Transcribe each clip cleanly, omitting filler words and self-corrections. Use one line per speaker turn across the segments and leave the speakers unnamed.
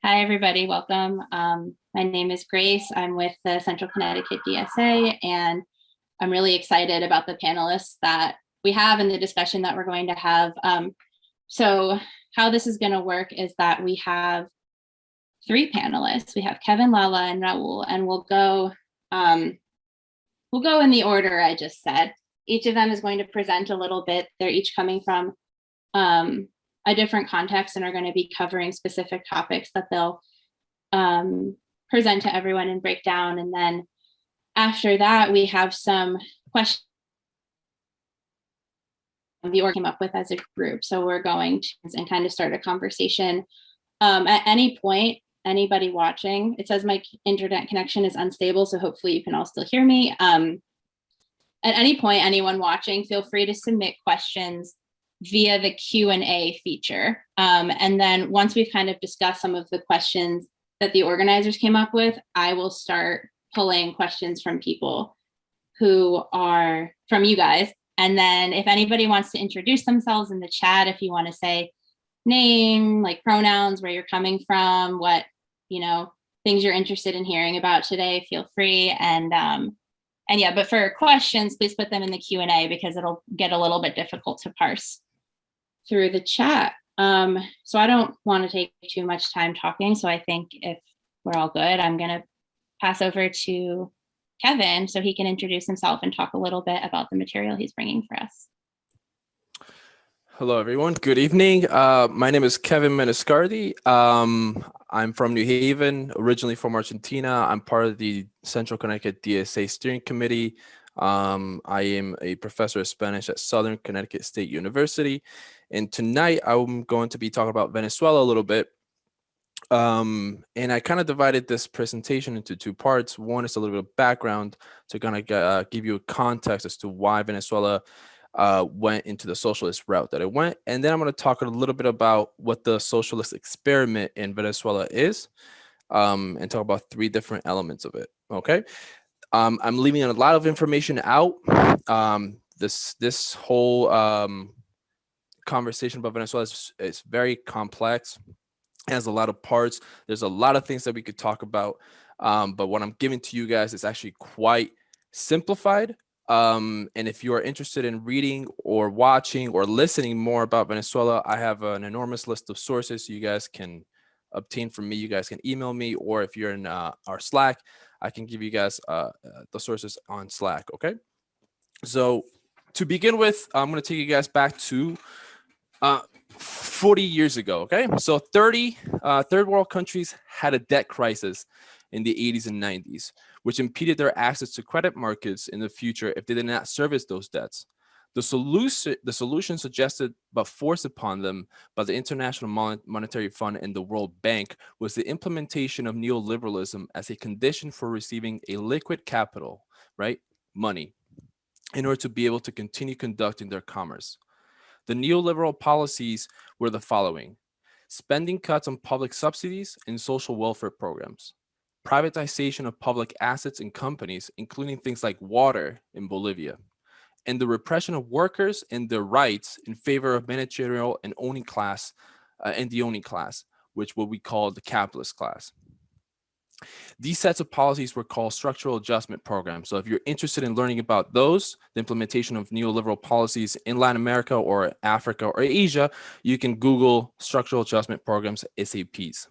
Hi, everybody. Welcome. My name is Grace. I'm with the Central Connecticut DSA, and I'm really excited about the panelists that we have and the discussion that we're going to have. So how this is going to work is that we have three panelists. We have Kevin, Lala, and Raul, and we'll go in the order I just said. Each of them is going to present a little bit. They're each coming from a different context and are going to be covering specific topics that they'll present to everyone and break down. And then after that, we have some questions the org came up with as a group. So we're going to and kind of start a conversation. At any point, anybody watching, it says my internet connection is unstable, so hopefully you can all still hear me. At any point, anyone watching, feel free to submit questions via the Q&A feature. And then once we've kind of discussed some of the questions that the organizers came up with, I will start pulling questions from people who are from you guys. And then if anybody wants to introduce themselves in the chat, if you want to say name, like pronouns, where you're coming from, what, things you're interested in hearing about today, feel free. And yeah, but for questions, please put them in the Q&A because it'll get a little bit difficult to parse through the chat. So I don't want to take too much time talking. So I think if we're all good, I'm going to pass over to Kevin so he can introduce himself and talk a little bit about the material he's bringing for us.
Hello, everyone. Good evening. My name is Kevin Menescardi. I'm from New Haven, originally from Argentina. I'm part of the Central Connecticut DSA Steering Committee. I am a professor of Spanish at Southern Connecticut State University. And tonight I'm going to be talking about Venezuela a little bit. And I kind of divided this presentation into two parts. One is a little bit of background to kind of give you a context as to why Venezuela went into the socialist route that it went. And then I'm going to talk a little bit about what the socialist experiment in Venezuela is, and talk about three different elements of it. Okay. I'm leaving a lot of information out. This whole conversation about Venezuela is very complex. It has a lot of parts. There's a lot of things that we could talk about. But what I'm giving to you guys is actually quite simplified. And if you are interested in reading or watching or listening more about Venezuela, I have an enormous list of sources you guys can obtain from me. You guys can email me, or if you're in our Slack, I can give you guys the sources on Slack. Okay. So to begin with, I'm going to take you guys back to 40 years ago. Okay. So 30 third world countries had a debt crisis in the 80s and 90s, which impeded their access to credit markets in the future if they did not service those debts. The solution suggested but forced upon them by the International Monetary Fund and the World Bank was the implementation of neoliberalism as a condition for receiving a liquid capital, right, money, in order to be able to continue conducting their commerce. The neoliberal policies were the following: spending cuts on public subsidies and social welfare programs, privatization of public assets and companies, including things like water in Bolivia, and the repression of workers and their rights in favor of managerial and owning class, and the owning class, which what we call the capitalist class. These sets of policies were called structural adjustment programs. So if you're interested in learning about those, the implementation of neoliberal policies in Latin America or Africa or Asia, you can Google structural adjustment programs, SAPs.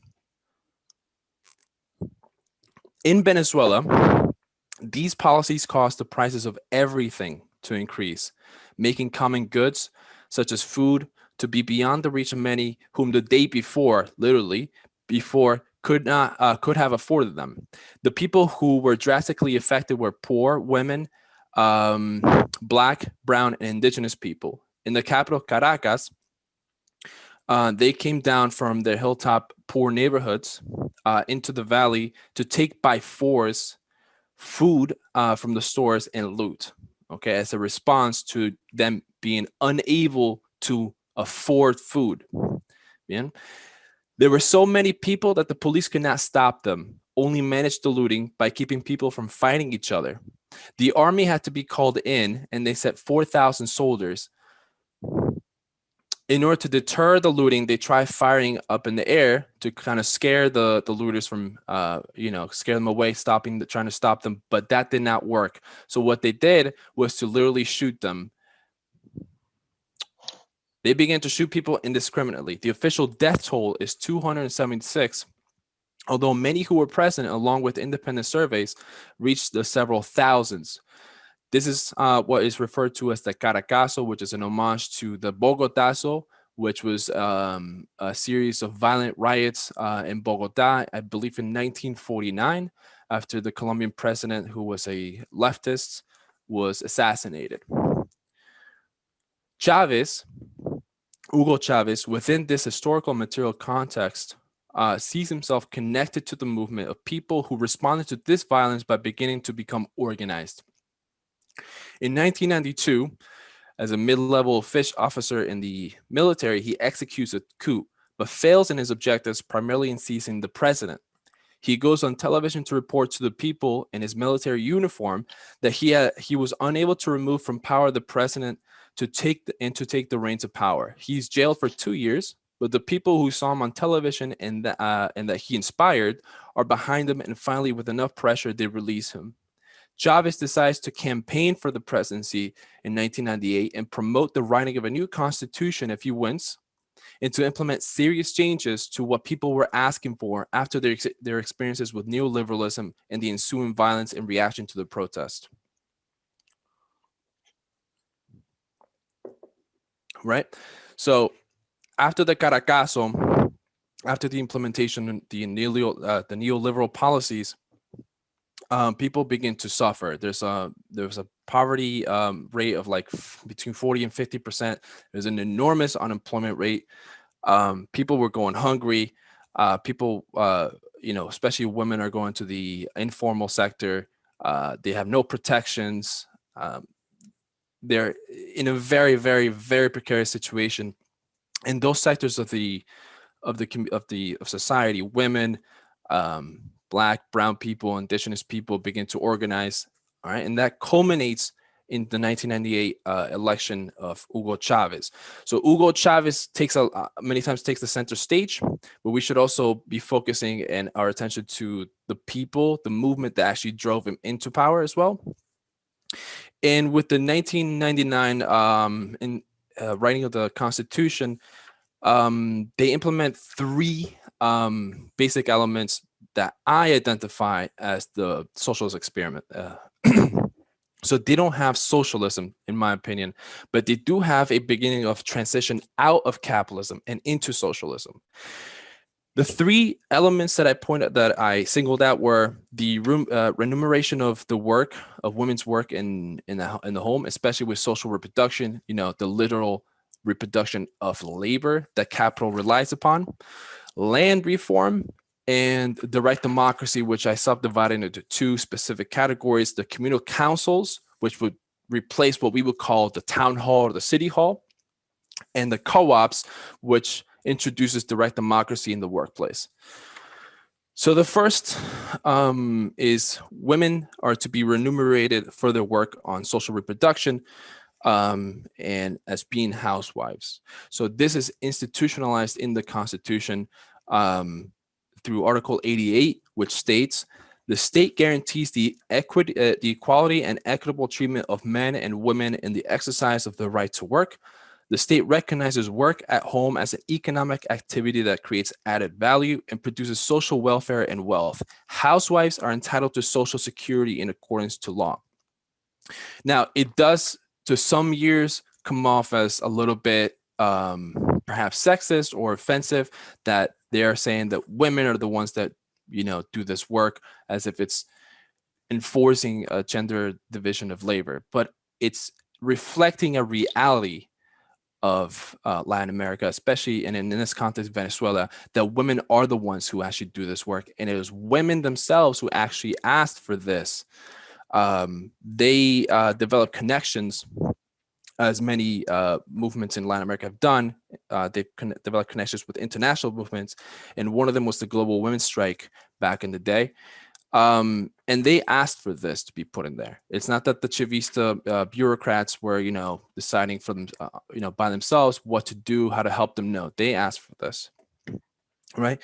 In Venezuela, these policies caused the prices of everything to increase, making common goods such as food to be beyond the reach of many whom the day before, literally before, could have afforded them. The people who were drastically affected were poor, women, Black, brown, and indigenous people. In the capital, Caracas, they came down from their hilltop poor neighborhoods into the valley to take by force food from the stores and loot, okay, as a response to them being unable to afford food. Bien. There were so many people that the police could not stop them, only managed the looting by keeping people from fighting each other. The army had to be called in, and they sent 4,000 soldiers In order to deter the looting, they try firing up in the air to kind of scare the looters from, scare them away, trying to stop them. But that did not work. So what they did was to literally shoot them. They began to shoot people indiscriminately. The official death toll is 276, although many who were present, along with independent surveys, reached the several thousands. This is what is referred to as the Caracazo, which is an homage to the Bogotazo, which was a series of violent riots in Bogota, I believe in 1949, after the Colombian president, who was a leftist, was assassinated. Hugo Chavez, within this historical material context, sees himself connected to the movement of people who responded to this violence by beginning to become organized. In 1992, as a mid-level officer in the military, he executes a coup, but fails in his objectives, primarily in seizing the president. He goes on television to report to the people in his military uniform that he was unable to remove from power the president to take the reins of power. He's jailed for 2 years, but the people who saw him on television and that he inspired are behind him, and finally, with enough pressure, they release him. Chavez decides to campaign for the presidency in 1998 and promote the writing of a new constitution if he wins, and to implement serious changes to what people were asking for after their experiences with neoliberalism and the ensuing violence in reaction to the protest. Right? So after the Caracazo, after the implementation of the neoliberal policies, people begin to suffer. There's a poverty rate of like between 40 and 50%. There's an enormous unemployment rate. People were going hungry. People, especially women, are going to the informal sector. They have no protections. They're in a very, very, very precarious situation. And those sectors of society, women, Black, brown people, indigenous people begin to organize. All right, and that culminates in the 1998 election of Hugo Chavez. So Hugo Chavez many times takes the center stage, but we should also be focusing our attention to the people, the movement that actually drove him into power as well. And with the 1999 writing of the Constitution, they implement three basic elements that I identify as the socialist experiment. So they don't have socialism, in my opinion, but they do have a beginning of transition out of capitalism and into socialism. The three elements that I singled out were the remuneration of the work of women's work in the home, especially with social reproduction, the literal reproduction of labor that capital relies upon, land reform, and direct democracy, which I subdivided into two specific categories: the communal councils, which would replace what we would call the town hall or the city hall, and the co-ops, which introduces direct democracy in the workplace. So the first is women are to be remunerated for their work on social reproduction and as being housewives. So this is institutionalized in the Constitution through Article 88, which states, the state guarantees the equality and equitable treatment of men and women in the exercise of the right to work. The state recognizes work at home as an economic activity that creates added value and produces social welfare and wealth. Housewives are entitled to Social Security in accordance to law. Now, it does, to some years, come off as a little bit perhaps sexist or offensive that they are saying that women are the ones that, do this work, as if it's enforcing a gender division of labor. But it's reflecting a reality of Latin America, especially in this context, Venezuela, that women are the ones who actually do this work. And it was women themselves who actually asked for this. They developed connections, as many movements in Latin America have done. They've developed connections with international movements, and one of them was the Global Women's Strike back in the day. And they asked for this to be put in there. It's not that the Chavista bureaucrats were, deciding for them, by themselves what to do, how to help them. No, they asked for this, right?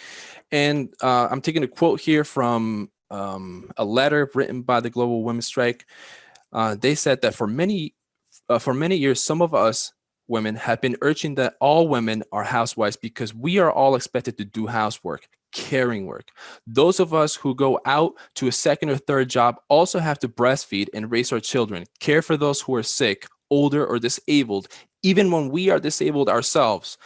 And I'm taking a quote here from a letter written by the Global Women's Strike. They said that for many years, some of us women have been urging that all women are housewives because we are all expected to do housework, caring work. Those of us who go out to a second or third job also have to breastfeed and raise our children, care for those who are sick, older, or disabled, even when we are disabled ourselves.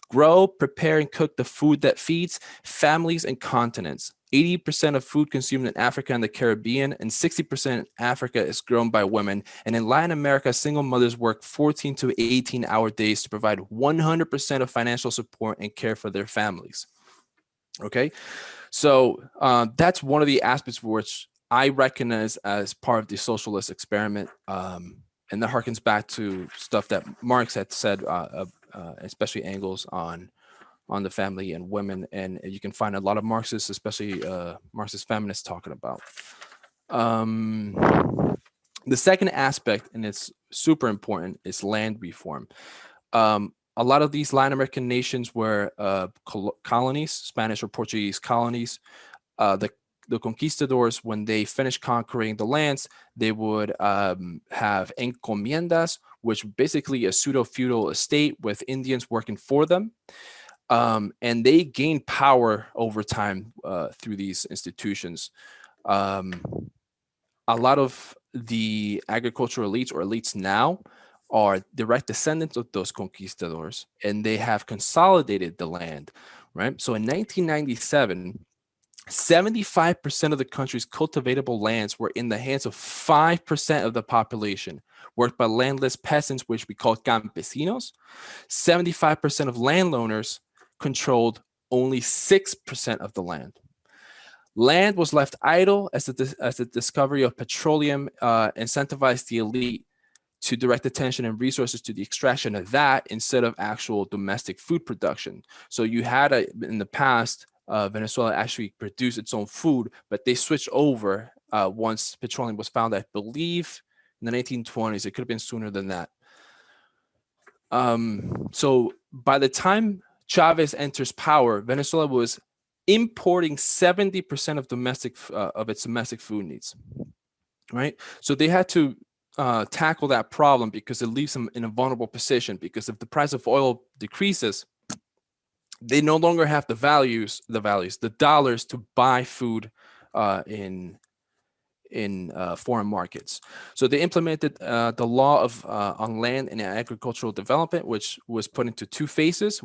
Grow, prepare, and cook the food that feeds families and continents. 80% of food consumed in Africa and the Caribbean and 60% in Africa is grown by women. And in Latin America, single mothers work 14 to 18-hour days to provide 100% of financial support and care for their families. Okay, so that's one of the aspects which I recognize as part of the socialist experiment. And that harkens back to stuff that Marx had said, especially Engels on the family and women. And you can find a lot of Marxists, especially Marxist feminists, talking about. The second aspect, and it's super important, is land reform. A lot of these Latin American nations were colonies, Spanish or Portuguese colonies. The conquistadors, when they finished conquering the lands, they would have encomiendas, which basically a pseudo-feudal estate with Indians working for them. And they gained power over time through these institutions. A lot of the agricultural elites or elites now are direct descendants of those conquistadors, and they have consolidated the land, right? So in 1997, 75% of the country's cultivatable lands were in the hands of 5% of the population, worked by landless peasants, which we call campesinos. 75% of landowners controlled only 6% of the land. Land was left idle as the discovery of petroleum incentivized the elite to direct attention and resources to the extraction of that instead of actual domestic food production. So you had in the past, Venezuela actually produced its own food, but they switched over once petroleum was found, I believe, in the 1920s. It could have been sooner than that. So by the time Chavez enters power, Venezuela was importing 70% of its domestic food needs, right? So they had to tackle that problem because it leaves them in a vulnerable position, because if the price of oil decreases, they no longer have the dollars to buy food in foreign markets. So they implemented the law of on land and agricultural development, which was put into two phases.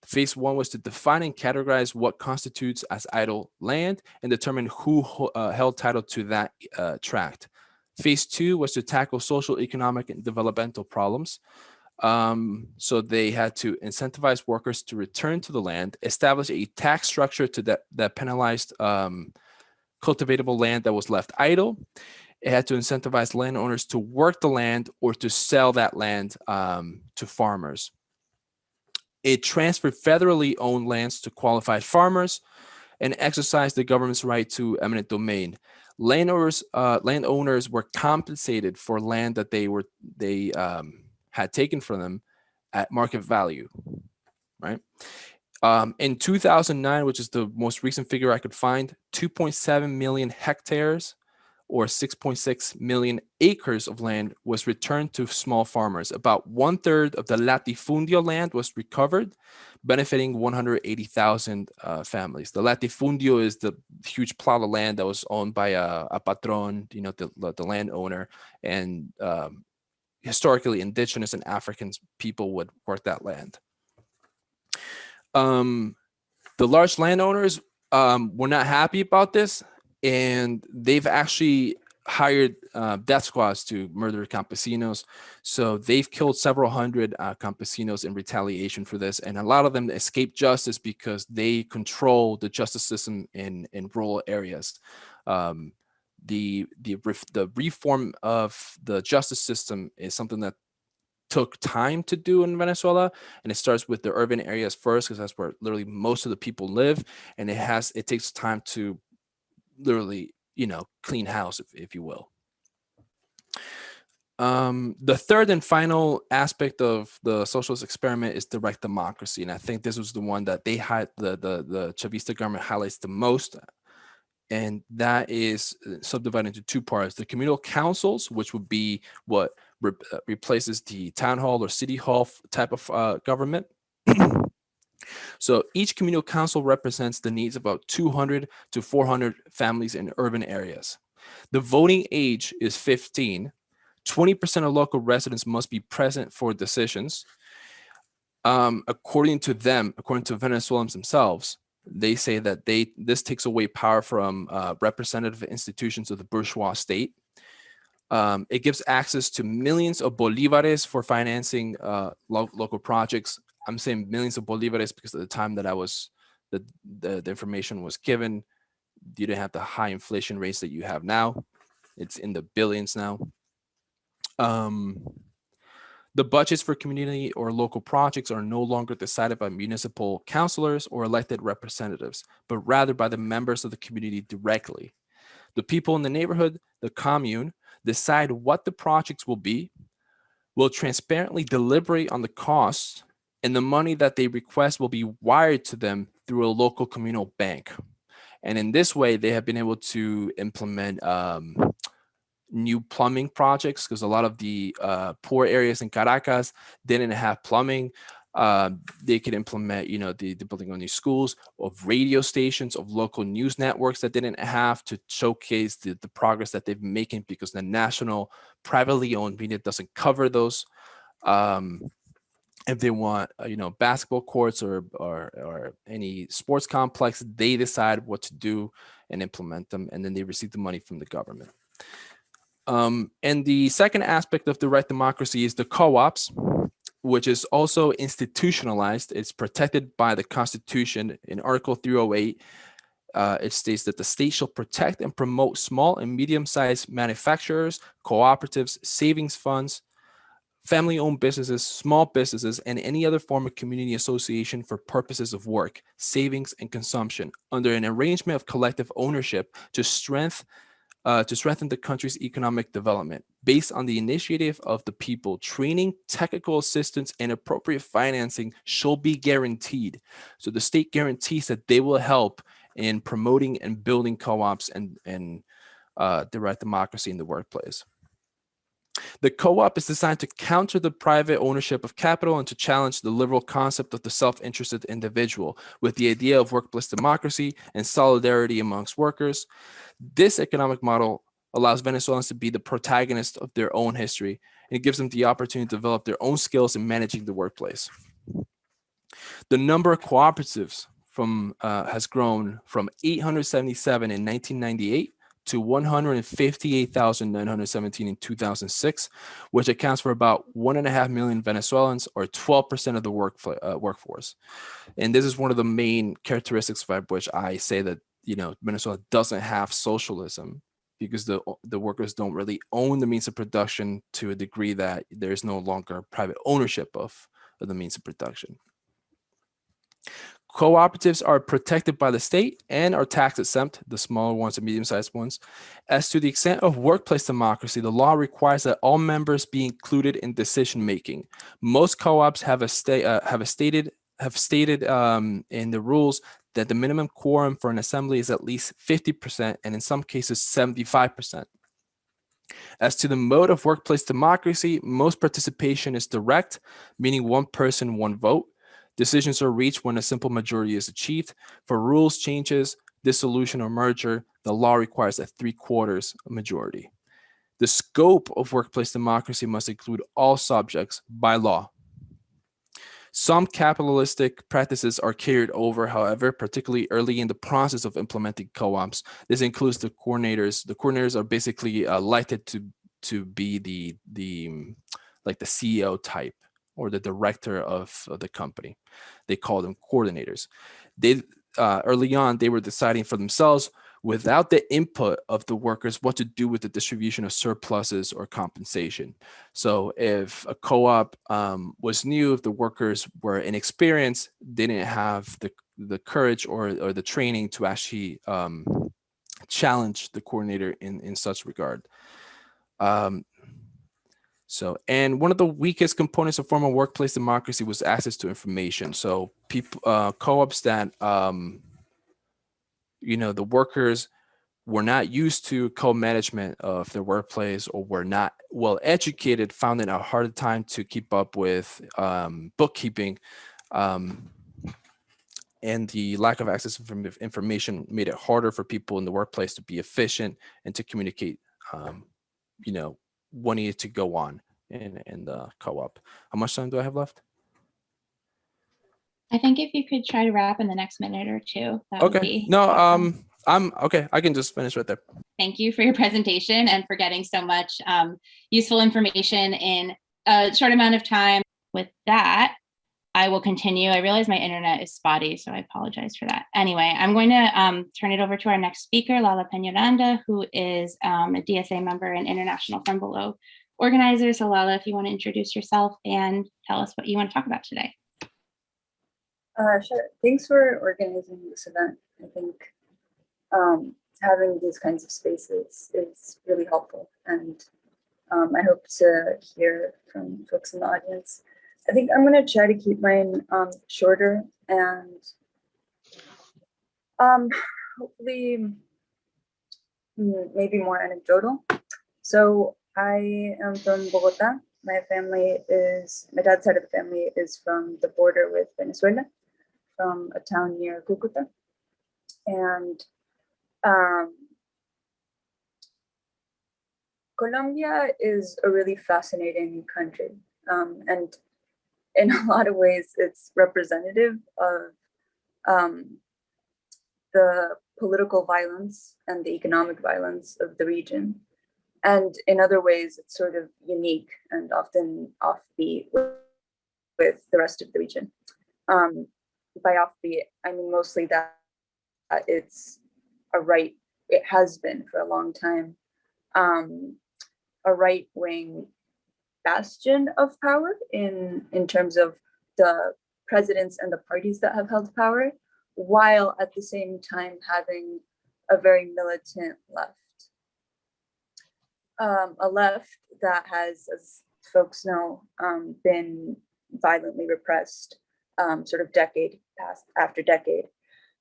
Phase one was to define and categorize what constitutes as idle land and determine who held title to that tract. Phase two was to tackle social, economic, and developmental problems. So they had to incentivize workers to return to the land, establish a tax structure that penalized cultivatable land that was left idle. It had to incentivize landowners to work the land or to sell that land to farmers. It transferred federally owned lands to qualified farmers and exercised the government's right to eminent domain. Landowners were compensated for land that they had taken from them at market value, right? In 2009, which is the most recent figure I could find, 2.7 million hectares or 6.6 million acres of land was returned to small farmers. About 1/3 of the latifundio land was recovered, benefiting 180,000 families. The latifundio is the huge plot of land that was owned by a patron, the landowner, and historically indigenous and African people would work that land. The large landowners were not happy about this, and they've actually hired death squads to murder campesinos. So they've killed several hundred campesinos in retaliation for this, and a lot of them escape justice because they control the justice system in rural areas. The reform of the justice system is something that took time to do in Venezuela, and it starts with the urban areas first because that's where literally most of the people live, and it takes time to literally, clean house, if you will. The third and final aspect of the socialist experiment is direct democracy, and I think this was the one that the Chavista government highlights the most, and that is subdivided into two parts: the communal councils, which would be what replaces the town hall or city hall type of government. So each communal council represents the needs of about 200 to 400 families in urban areas. The voting age is 15. 20% of local residents must be present for decisions. According to Venezuelans themselves, they say that this takes away power from representative institutions of the bourgeois state. It gives access to millions of bolivares for financing local projects. I'm saying millions of bolivares because at the time that the information was given, you didn't have the high inflation rates that you have now. It's in the billions now. The budgets for community or local projects are no longer decided by municipal councilors or elected representatives, but rather by the members of the community directly. The people in the neighborhood, the commune, decide what the projects will be, will transparently deliberate on the costs, and the money that they request will be wired to them through a local communal bank. And in this way, they have been able to implement new plumbing projects, because a lot of the poor areas in Caracas didn't have plumbing. They could implement, the building of new schools, of radio stations, of local news networks that didn't have, to showcase the progress that they've been making, because the national privately owned media doesn't cover those. If they want, basketball courts or any sports complex, they decide what to do and implement them, and then they receive the money from the government. And the second aspect of direct democracy is the co-ops, which is also institutionalized. It's protected by the Constitution. In Article 308, it states that the state shall protect and promote small and medium-sized manufacturers, cooperatives, savings funds, family-owned businesses, small businesses, and any other form of community association for purposes of work, savings, and consumption under an arrangement of collective ownership to strengthen the country's economic development based on the initiative of the people. Training, technical assistance, and appropriate financing shall be guaranteed. So the state guarantees that they will help in promoting and building co-ops and direct democracy in the workplace. The co-op is designed to counter the private ownership of capital and to challenge the liberal concept of the self-interested individual with the idea of workplace democracy and solidarity amongst workers. This economic model allows Venezuelans to be the protagonist of their own history, and it gives them the opportunity to develop their own skills in managing the workplace. The number of cooperatives has grown from 877 in 1998 to 158,917 in 2006, which accounts for about 1.5 million Venezuelans, or 12% of the workforce. And this is one of the main characteristics by which I say that Venezuela doesn't have socialism, because the workers don't really own the means of production to a degree that there is no longer private ownership of the means of production. Cooperatives are protected by the state and are tax exempt, the smaller ones and medium-sized ones. As to the extent of workplace democracy, the law requires that all members be included in decision-making. Most co-ops have stated in the rules that the minimum quorum for an assembly is at least 50%, and in some cases 75%. As to the mode of workplace democracy, most participation is direct, meaning one person, one vote. Decisions are reached when a simple majority is achieved. For rules changes, dissolution, or merger, the law requires a 3/4 majority. The scope of workplace democracy must include all subjects by law. Some capitalistic practices are carried over, however, particularly early in the process of implementing co-ops. This includes the coordinators. The coordinators are basically elected to be the CEO type, or the director of the company. They call them coordinators. They early on, they were deciding for themselves, without the input of the workers, what to do with the distribution of surpluses or compensation. So if a co-op was new, if the workers were inexperienced, they didn't have the courage or the training to actually challenge the coordinator in such regard. And one of the weakest components of formal workplace democracy was access to information. So people, co-ops that, the workers were not used to co-management of their workplace or were not well educated, found it a hard time to keep up with bookkeeping. And the lack of access to information made it harder for people in the workplace to be efficient and to communicate, what needed to go on in the co-op. How much time do I have left?
I think if you could try to wrap in the next minute or two, that would be
No,
awesome.
I'm okay. I can just finish right there.
Thank you for your presentation and for getting so much useful information in a short amount of time. With that, I will continue. I realize my internet is spotty, so I apologize for that. Anyway, I'm going to turn it over to our next speaker, Lala Peñaranda, who is a DSA member and International From Below organizer. So Lala, if you want to introduce yourself and tell us what you want to talk about today.
Sure. Thanks for organizing this event. I think having these kinds of spaces is really helpful, and I hope to hear from folks in the audience. I think I'm going to try to keep mine shorter and hopefully maybe more anecdotal. So I am from Bogota. My dad's side of the family is from the border with Venezuela, from a town near Cucuta. And Colombia is a really fascinating country. And in a lot of ways, it's representative of the political violence and the economic violence of the region. And in other ways, it's sort of unique and often offbeat with the rest of the region. By offbeat, I mean mostly that it's it has been for a long time, a right-wing bastion of power in terms of the presidents and the parties that have held power, while at the same time having a very militant left. A left that has, as folks know, been violently repressed sort of decade after decade.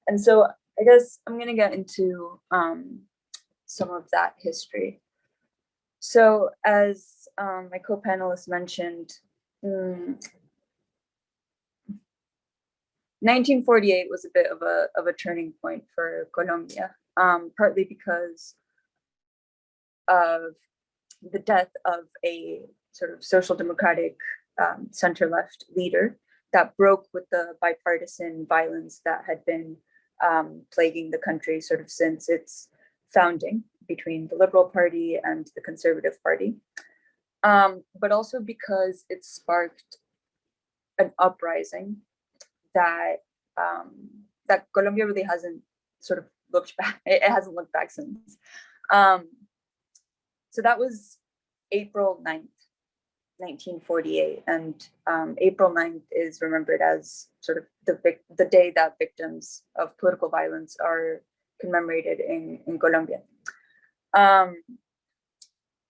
And so I guess I'm going to get into some of that history. So as my co-panelists mentioned, 1948 was a bit of a turning point for Colombia, partly because of the death of a sort of social democratic center-left leader that broke with the bipartisan violence that had been plaguing the country sort of since its founding between the Liberal Party and the Conservative Party, but also because it sparked an uprising that that Colombia really hasn't sort of looked back. It hasn't looked back since. So that was April 9th, 1948, and April 9th is remembered as sort of the day that victims of political violence are commemorated in Colombia.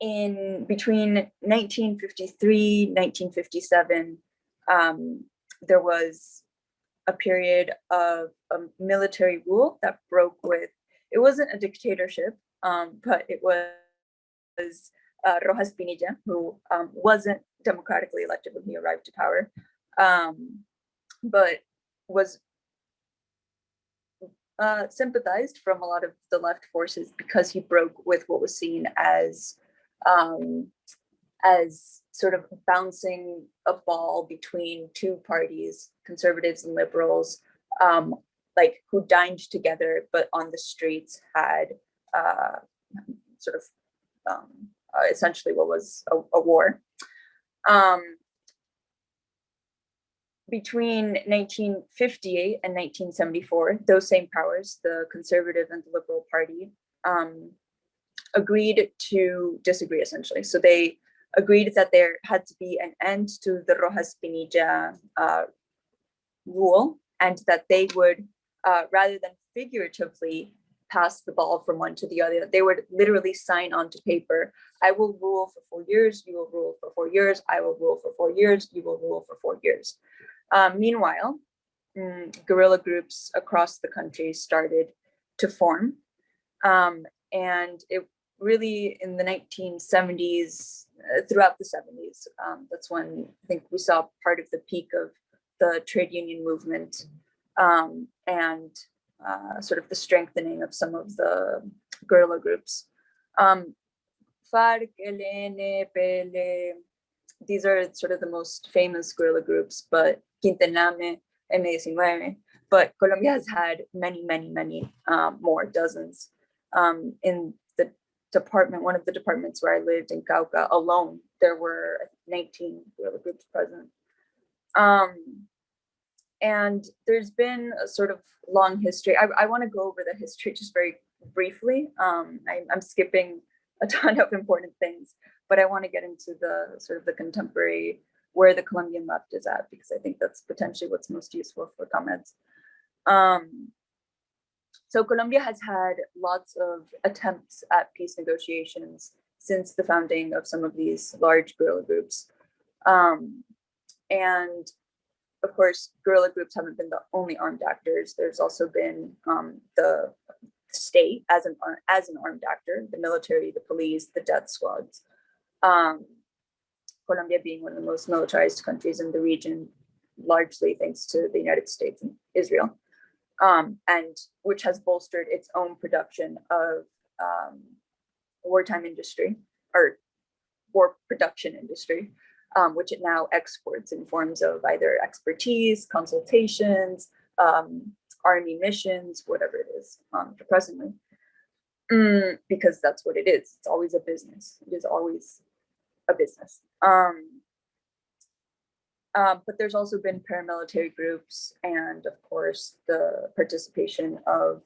In between 1953, 1957, there was a period of a military rule that broke with, it wasn't a dictatorship, but it was Rojas Pinilla, who wasn't democratically elected when he arrived to power, but was sympathized from a lot of the left forces because he broke with what was seen as sort of bouncing a ball between two parties, conservatives and liberals, like who dined together, but on the streets had sort of essentially what was a war. Between 1958 and 1974, those same powers, the Conservative and the Liberal Party, agreed to disagree, essentially. So they agreed that there had to be an end to the Rojas Pinilla rule, and that they would, rather than figuratively pass the ball from one to the other. They would literally sign onto paper, I will rule for 4 years, you will rule for 4 years, I will rule for 4 years, you will rule for 4 years. Meanwhile, guerrilla groups across the country started to form. And it really, in the 1970s, throughout the 70s, that's when I think we saw part of the peak of the trade union movement, and sort of the strengthening of some of the guerrilla groups. FARC, ELN, PL, these are sort of the most famous guerrilla groups, but Quintename, M19, but Colombia has had many, many, many more, dozens. In the department, one of the departments where I lived in Cauca alone, there were 19 guerrilla groups present. And there's been a sort of long history. I want to go over the history just very briefly. I'm skipping a ton of important things, but I want to get into the sort of the contemporary, where the Colombian left is at, because I think that's potentially what's most useful for comments. So Colombia has had lots of attempts at peace negotiations since the founding of some of these large guerrilla groups. And of course, guerrilla groups haven't been the only armed actors. There's also been the state as an armed actor, the military, the police, the death squads. Colombia being one of the most militarized countries in the region, largely thanks to the United States and Israel, and which has bolstered its own production of wartime industry, or war production industry, which it now exports in forms of either expertise, consultations, army missions, whatever it is, presently, because that's what it is. It's always a business. It is always a business. But there's also been paramilitary groups, and of course the participation of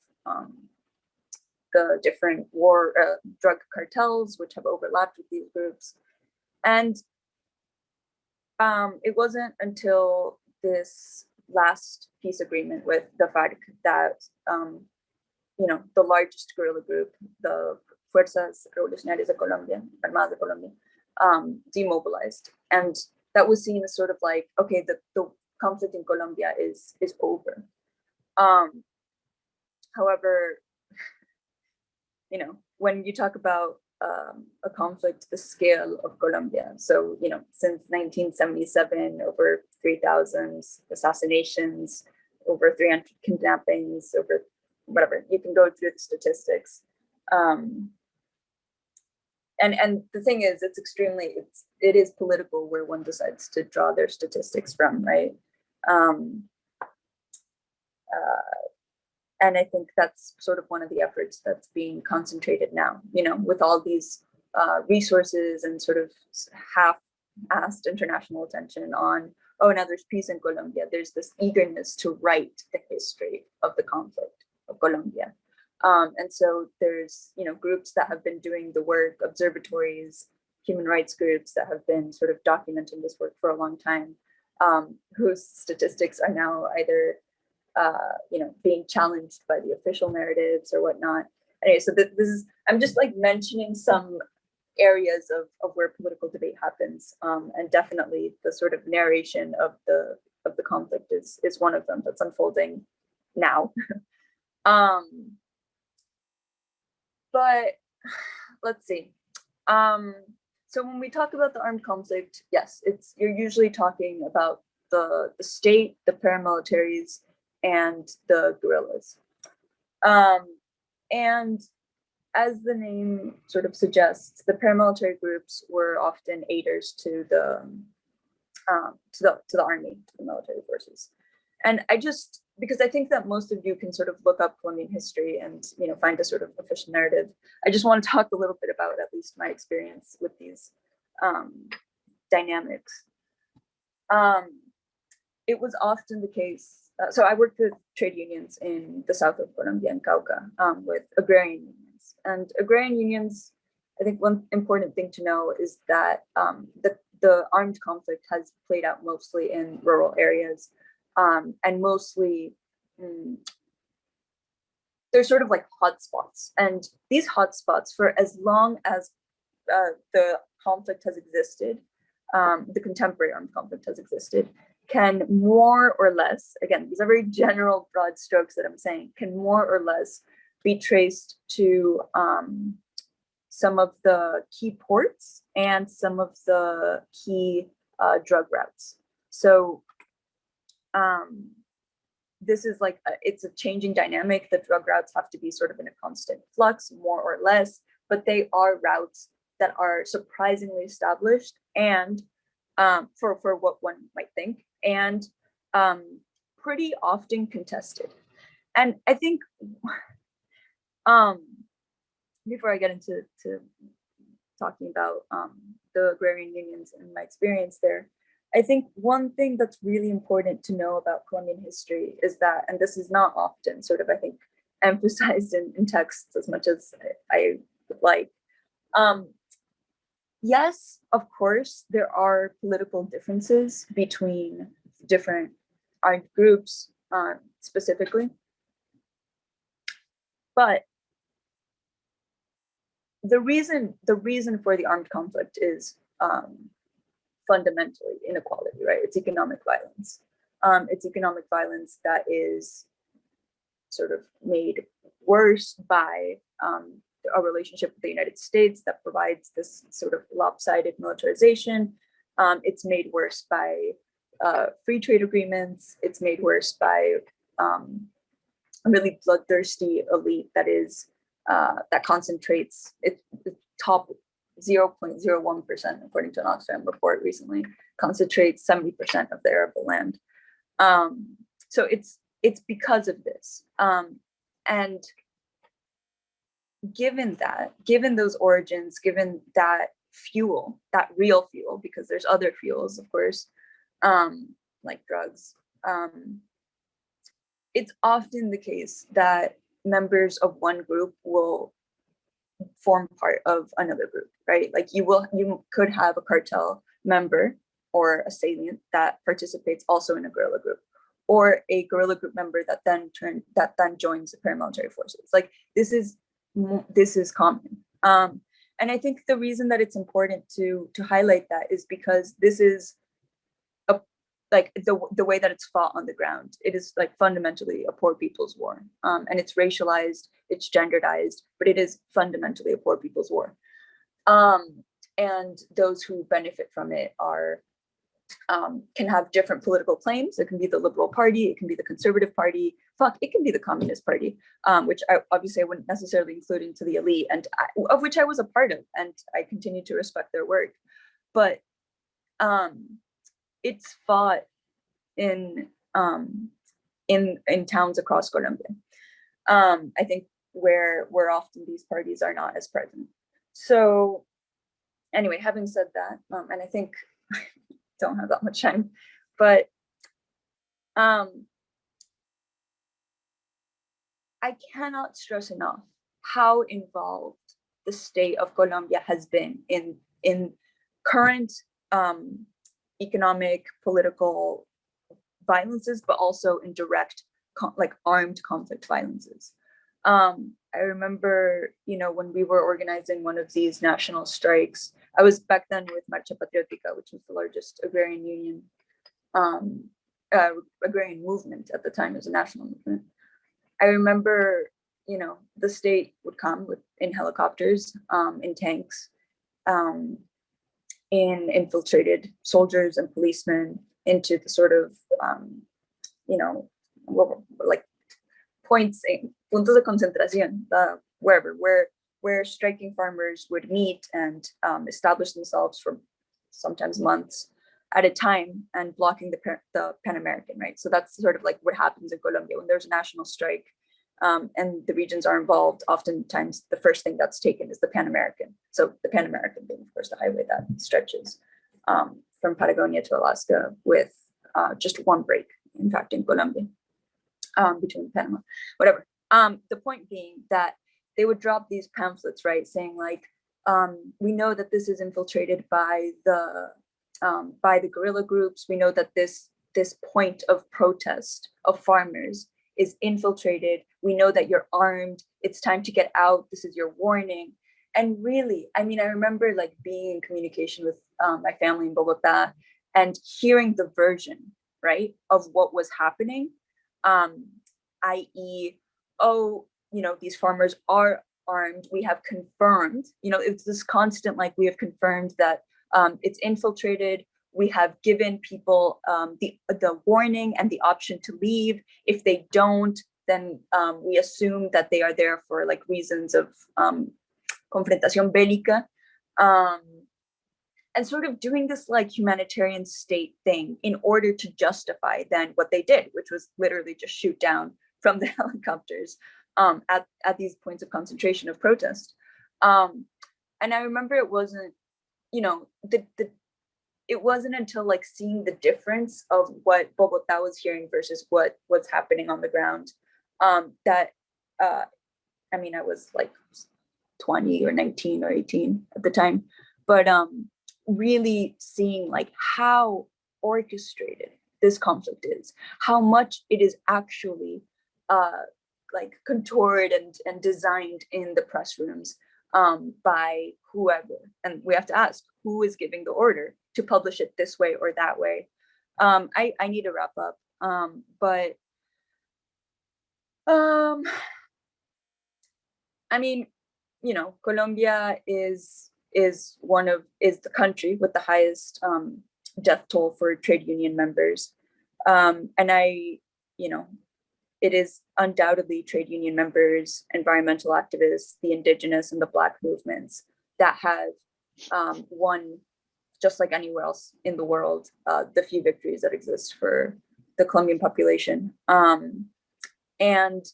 the different drug cartels, which have overlapped with these groups. And it wasn't until this last peace agreement with the FARC that the largest guerrilla group, the Fuerzas Revolucionarias de Colombia, Armadas de Colombia, demobilized. And that was seen as sort of like, okay, the conflict in Colombia is over. However, when you talk about a conflict the scale of Colombia, so since 1977, over 3,000 assassinations, over 300 kidnappings, over whatever, you can go through the statistics. And the thing is, it is political where one decides to draw their statistics from, right? And I think that's sort of one of the efforts that's being concentrated now, with all these resources and sort of half-assed international attention on, oh, now there's peace in Colombia. There's this eagerness to write the history of the conflict of Colombia. And so there's, groups that have been doing the work, observatories, human rights groups that have been sort of documenting this work for a long time, whose statistics are now either, being challenged by the official narratives or whatnot. Anyway, so this is, I'm just like mentioning some areas of where political debate happens, and definitely the sort of narration of the conflict is one of them that's unfolding now. But let's see. So when we talk about the armed conflict, yes, you're usually talking about the state, the paramilitaries, and the guerrillas. And as the name sort of suggests, the paramilitary groups were often aiders to the army, to the military forces. And because I think that most of you can sort of look up Colombian history and find a sort of official narrative, I just want to talk a little bit about at least my experience with these dynamics. It was often the case. So I worked with trade unions in the south of Colombia, in Cauca, with agrarian unions. And agrarian unions, I think one important thing to know is that the armed conflict has played out mostly in rural areas, and mostly they're sort of like hotspots, and these hotspots, for as long as the conflict has existed, the contemporary armed conflict has existed, can more or less, again, these are very general broad strokes that I'm saying, can more or less be traced to some of the key ports and some of the key drug routes. So this is like, it's a changing dynamic. The drug routes have to be sort of in a constant flux, more or less, but they are routes that are surprisingly established and for what one might think, and pretty often contested. And I think before I get into talking about the agrarian unions and my experience there, I think one thing that's really important to know about Colombian history is that, and this is not often sort of, I think, emphasized in texts as much as I would like. Yes, of course, there are political differences between different armed groups specifically, but the reason for the armed conflict is fundamentally inequality, right? It's economic violence. It's economic violence that is sort of made worse by a relationship with the United States that provides this sort of lopsided militarization. It's made worse by free trade agreements. It's made worse by a really bloodthirsty elite that is that concentrates its top 0.01%, according to an Oxfam report recently, concentrates 70% of the arable land. So it's because of this. And given those origins, given that fuel, that real fuel, because there's other fuels, of course, like drugs, it's often the case that members of one group will form part of another group, right? Like you could have a cartel member or a salient that participates also in a guerrilla group, or a guerrilla group member that then joins the paramilitary forces. Like this is common. And I think the reason that it's important to highlight that is because this is like the way that it's fought on the ground. It is like fundamentally a poor people's war, and it's racialized, it's genderedized, but it is fundamentally a poor people's war. And those who benefit from it are can have different political claims. It can be the Liberal Party, it can be the Conservative Party, it can be the Communist Party, which I obviously wouldn't necessarily include into the elite, and of which I was a part of, and I continue to respect their work. But it's fought in towns across Colombia. I think where often these parties are not as present. So anyway, having said that, and I think I don't have that much time, but I cannot stress enough how involved the state of Colombia has been in current economic, political violences, but also in direct, like armed conflict violences. I remember, when we were organizing one of these national strikes, I was back then with Marcha Patriótica, which was the largest agrarian union, agrarian movement at the time. It was a national movement. I remember, the state would come in helicopters, in tanks, in infiltrated soldiers and policemen into the sort of, like points, puntos de concentración, wherever, where striking farmers would meet and establish themselves for sometimes months at a time, and blocking the Pan American, right? So that's sort of like what happens in Colombia when there's a national strike, and the regions are involved. Oftentimes, the first thing that's taken is the Pan American. So the Pan American being, of course, the highway that stretches from Patagonia to Alaska with just one break, in fact, in Colombia, between Panama, whatever. The point being that they would drop these pamphlets, right, saying like, we know that this is infiltrated by the guerrilla groups. We know that this point of protest of farmers is infiltrated. We know that you're armed. It's time to get out. This is your warning. And really, I mean, I remember like being in communication with my family in Bogota and hearing the version, right, of what was happening, i.e., oh, you know, these farmers are armed. We have confirmed, you know, it's this constant, like, we have confirmed that it's infiltrated. We have given people the warning and the option to leave. If they don't, then we assume that they are there for like reasons of confrontación bélica, and sort of doing this like humanitarian state thing in order to justify then what they did, which was literally just shoot down from the helicopters at these points of concentration of protest. And I remember it wasn't, you know, it wasn't until like seeing the difference of what Bogota was hearing versus what's happening on the ground, that I mean, I was like 20 or 19 or 18 at the time, but really seeing like how orchestrated this conflict is, how much it is actually like contoured and designed in the press rooms by whoever. And we have to ask, who is giving the order to publish it this way or that way? I need to wrap up, but I mean, you know, Colombia is the country with the highest death toll for trade union members, and you know, it is undoubtedly trade union members, environmental activists, the indigenous and the Black movements that have won, just like anywhere else in the world, the few victories that exist for the Colombian population. And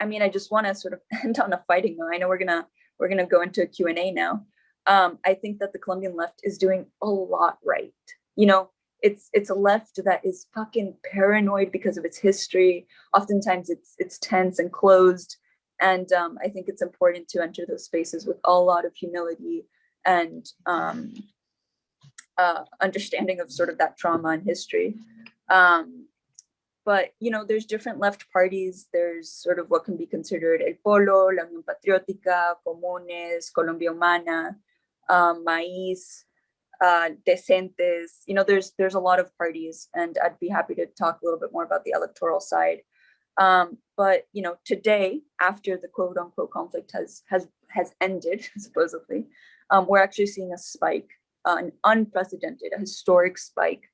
I mean, I just want to sort of end on a fighting note. I know we're gonna go into a Q&A now. I think that the Colombian left is doing a lot right. You know, it's a left that is fucking paranoid because of its history. Oftentimes it's tense and closed. And I think it's important to enter those spaces with a lot of humility and understanding of sort of that trauma and history. But, you know, there's different left parties. There's sort of what can be considered El Polo, La Unión Patriótica, Comunes, Colombia Humana, Maíz, Decentes. You know, there's a lot of parties, and I'd be happy to talk a little bit more about the electoral side. But, you know, today, after the quote unquote conflict has ended, supposedly, we're actually seeing a spike, an unprecedented, a historic spike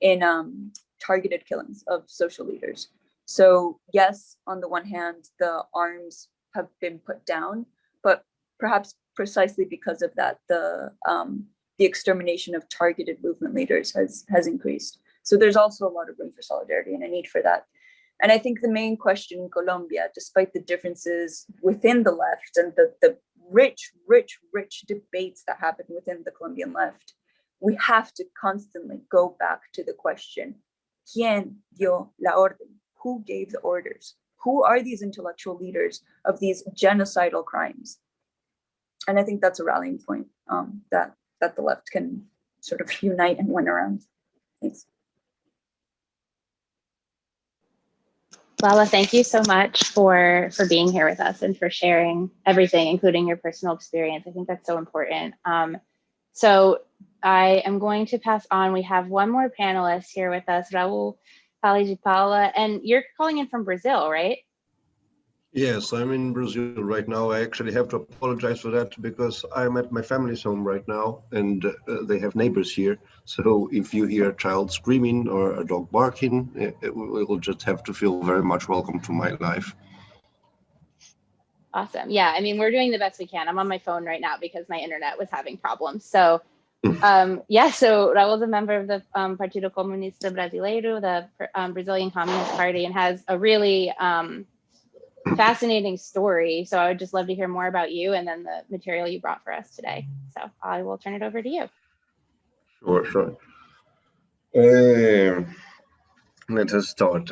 in targeted killings of social leaders. So yes, on the one hand, the arms have been put down, but perhaps precisely because of that, the extermination of targeted movement leaders has increased. So there's also a lot of room for solidarity and a need for that. And I think the main question in Colombia, despite the differences within the left and the rich debates that happen within the Colombian left, we have to constantly go back to the question, ¿Quién dio la orden? Who gave the orders? Who are these intellectual leaders of these genocidal crimes? And I think that's a rallying point that the left can sort of unite and win around. Thanks.
Lala, thank you so much for being here with us and for sharing everything, including your personal experience. I think that's so important. So I am going to pass on. We have one more panelist here with us, Raul, Paula, and you're calling in from Brazil, right?
Yes, I'm in Brazil right now. I actually have to apologize for that because I'm at my family's home right now, and they have neighbors here. So if you hear a child screaming or a dog barking, we'll just have to feel very much welcome to my life.
Awesome. Yeah, I mean, we're doing the best we can. I'm on my phone right now because my internet was having problems. So yeah, so Raul's a member of the Partido Comunista Brasileiro, the Brazilian Communist Party, and has a really fascinating story. So I would just love to hear more about you and then the material you brought for us today. So I will turn it over to you.
Sure. Let us start.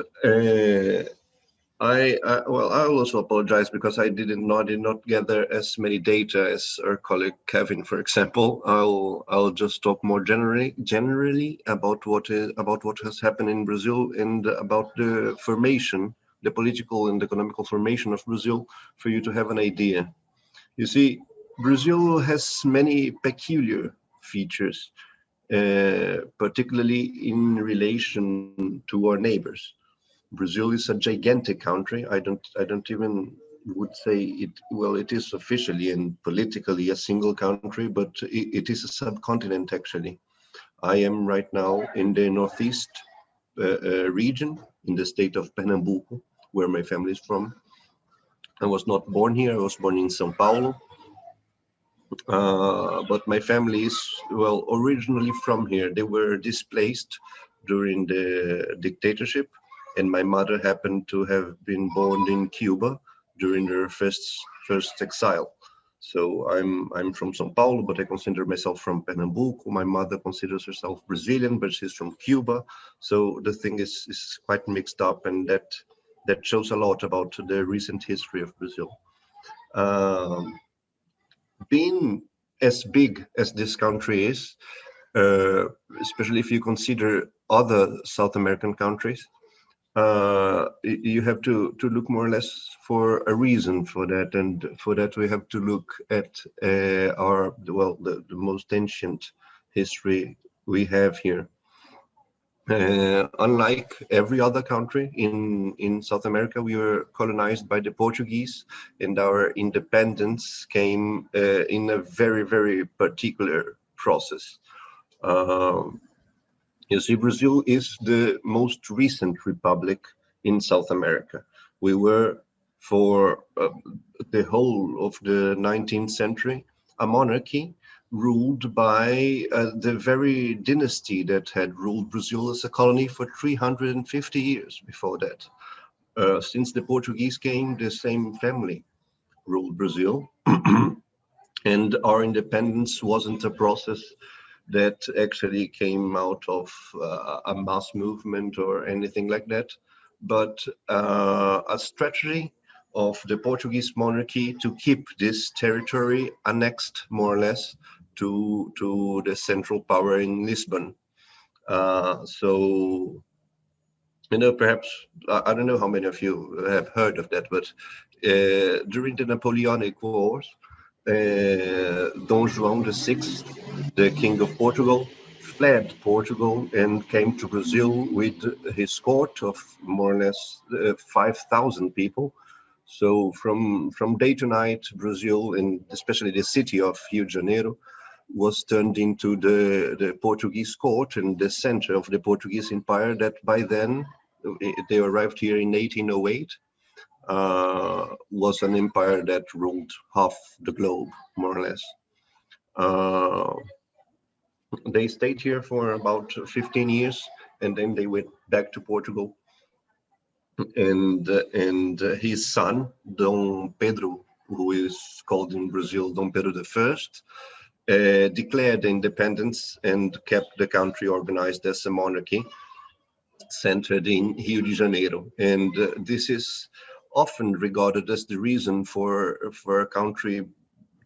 I will also apologize because I did not gather as many data as our colleague Kevin, for example. I'll just talk more generally about what has happened in Brazil and about the the political and economical formation of Brazil for you to have an idea. You see, Brazil has many peculiar features, particularly in relation to our neighbors. Brazil is a gigantic country. I don't even would say it, well, it is officially and politically a single country, but it is a subcontinent actually. I am right now in the northeast region, in the state of Pernambuco, where my family is from. I was not born here, I was born in São Paulo. But my family is, well, originally from here. They were displaced during the dictatorship, and my mother happened to have been born in Cuba during her first exile. So I'm from São Paulo, but I consider myself from Pernambuco. My mother considers herself Brazilian, but she's from Cuba. So the thing is quite mixed up, and that shows a lot about the recent history of Brazil. Being as big as this country is, especially if you consider other South American countries, you have to look more or less for a reason for that, and for that we have to look at the most ancient history we have here. Unlike every other country in South America, we were colonized by the Portuguese, and our independence came in a very, very particular process. You see, Brazil is the most recent republic in South America. We were, for the whole of the 19th century, a monarchy ruled by the very dynasty that had ruled Brazil as a colony for 350 years before that. Since the Portuguese came, the same family ruled Brazil. And our independence wasn't a process that actually came out of a mass movement or anything like that, but a strategy of the Portuguese monarchy to keep this territory annexed more or less to the central power in Lisbon. So, you know, perhaps, I don't know how many of you have heard of that, but during the Napoleonic Wars, Dom João VI, the King of Portugal, fled Portugal and came to Brazil with his court of more or less 5,000 people. So from day to night, Brazil, and especially the city of Rio de Janeiro, was turned into the Portuguese court and the center of the Portuguese Empire that by then, they arrived here in 1808, was an empire that ruled half the globe, more or less. They stayed here for about 15 years, and then they went back to Portugal. And his son, Dom Pedro, who is called in Brazil Dom Pedro I, declared independence and kept the country organized as a monarchy centered in Rio de Janeiro. And this is often regarded as the reason for a country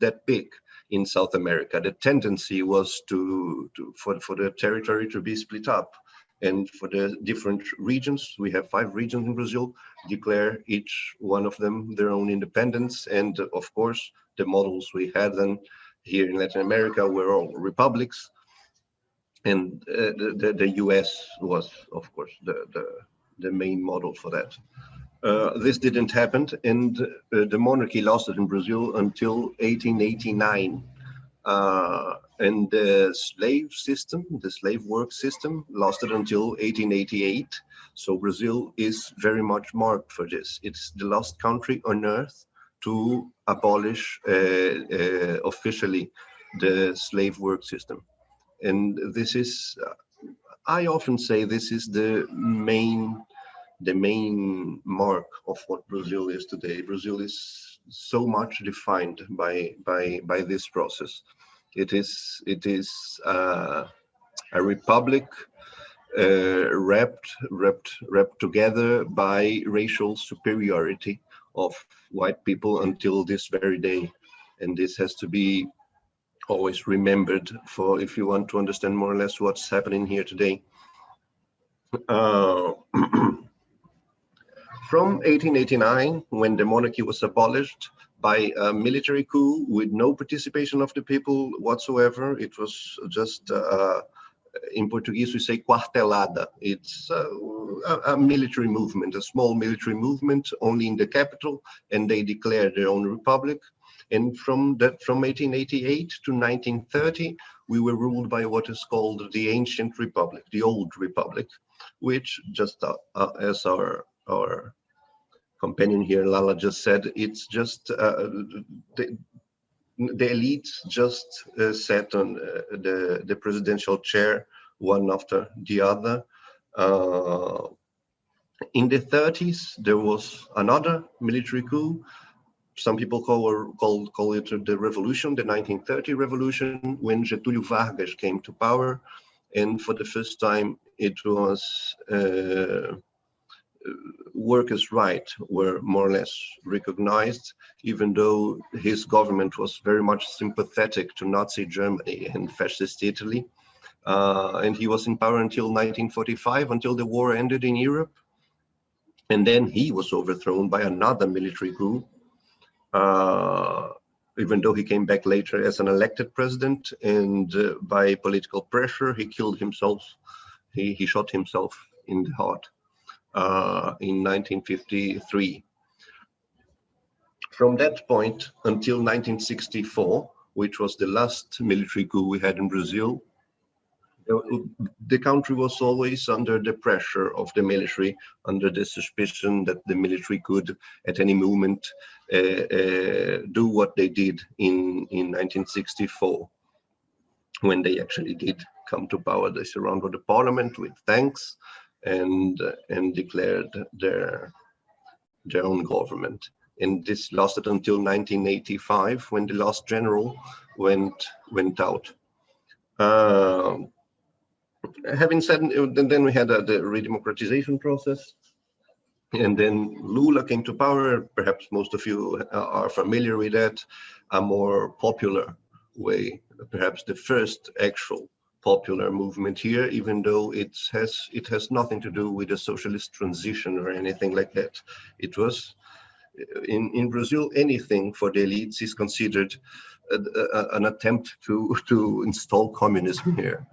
that big in South America. The tendency was for the territory to be split up, and for the different regions, we have 5 regions in Brazil, declare each one of them their own independence. And of course, the models we had then here in Latin America were all republics. And the US was, of course, the main model for that. This didn't happen, and the monarchy lasted in Brazil until 1889. And the slave system, the slave work system, lasted until 1888. So Brazil is very much marked for this. It's the last country on earth to abolish officially the slave work system. And this is, I often say, this is the main mark of what Brazil is today. Brazil is so much defined by this process. It is a republic wrapped together by racial superiority of white people until this very day, and this has to be always remembered for if you want to understand more or less what's happening here today. from 1889, when the monarchy was abolished by a military coup with no participation of the people whatsoever, it was just, in Portuguese we say quartelada. It's a military movement, a small military movement, only in the capital, and they declared their own republic. And from 1888 to 1930, we were ruled by what is called the Ancient Republic, the Old Republic, which, just as our companion here, Lala, just said, it's just the elites just sat on the presidential chair, one after the other. In the 30s, there was another military coup. Some people call it the revolution, the 1930 revolution, when Getúlio Vargas came to power. And for the first time, it was workers' rights were more or less recognized, even though his government was very much sympathetic to Nazi Germany and fascist Italy. And he was in power until 1945, until the war ended in Europe. And then he was overthrown by another military coup, even though he came back later as an elected president, and by political pressure, he killed himself. He shot himself in the heart in 1953. From that point until 1964, which was the last military coup we had in Brazil, the country was always under the pressure of the military, under the suspicion that the military could at any moment do what they did in 1964, when they actually did come to power. They surrounded the parliament with tanks and declared their own government. And this lasted until 1985, when the last general went out. Having said, then we had the redemocratization process, and then Lula came to power. Perhaps most of you are familiar with that, a more popular way, perhaps the first actual popular movement here, even though it has nothing to do with a socialist transition or anything like that. It was, in Brazil, anything for the elites is considered an attempt to install communism here.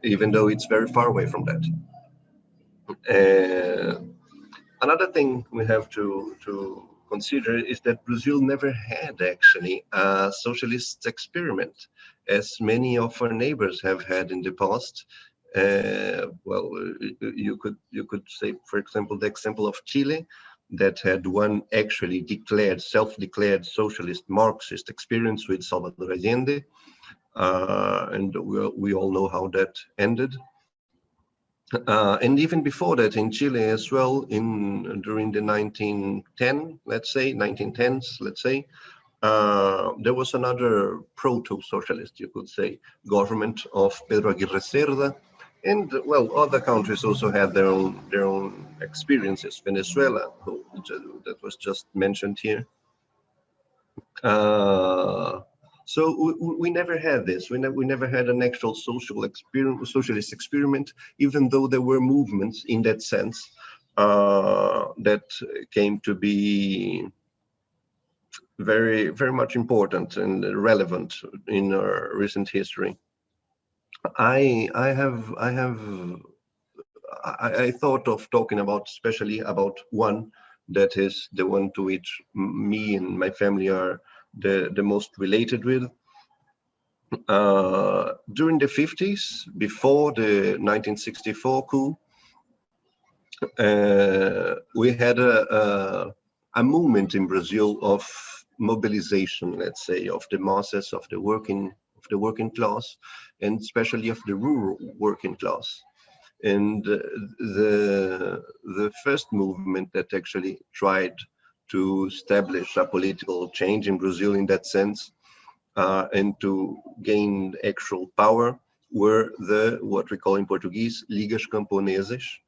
Even though it's very far away from that. Another thing we have to consider is that Brazil never had actually a socialist experiment, as many of our neighbors have had in the past. Well, you could say, for example, the example of Chile, that had one actually self-declared socialist Marxist experience with Salvador Allende. And we all know how that ended. And even before that, in Chile as well, during the 1910s, let's say, there was another proto-socialist, you could say, government of Pedro Aguirre Cerda, and well, other countries also had their own experiences. Venezuela, that was just mentioned here. So we never had this. We never had an actual socialist experiment, even though there were movements in that sense that came to be very, very much important and relevant in our recent history. I thought of talking about, especially about one that is the one to which me and my family are the most related with. During the 50s, before the 1964 coup, we had a movement in Brazil of mobilization, let's say, of the masses, of the working class, and especially of the rural working class. And the first movement that actually tried to establish a political change in Brazil in that sense, and to gain actual power, were what we call in Portuguese, Ligas Camponesas.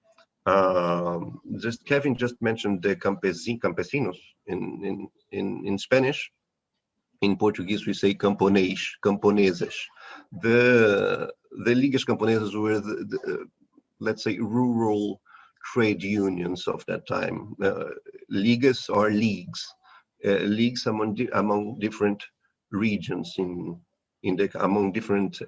Kevin just mentioned the campesinos in Spanish. In Portuguese, we say camponeses. The Ligas Camponesas were let's say, rural trade unions of that time, ligas or leagues, leagues among different regions among different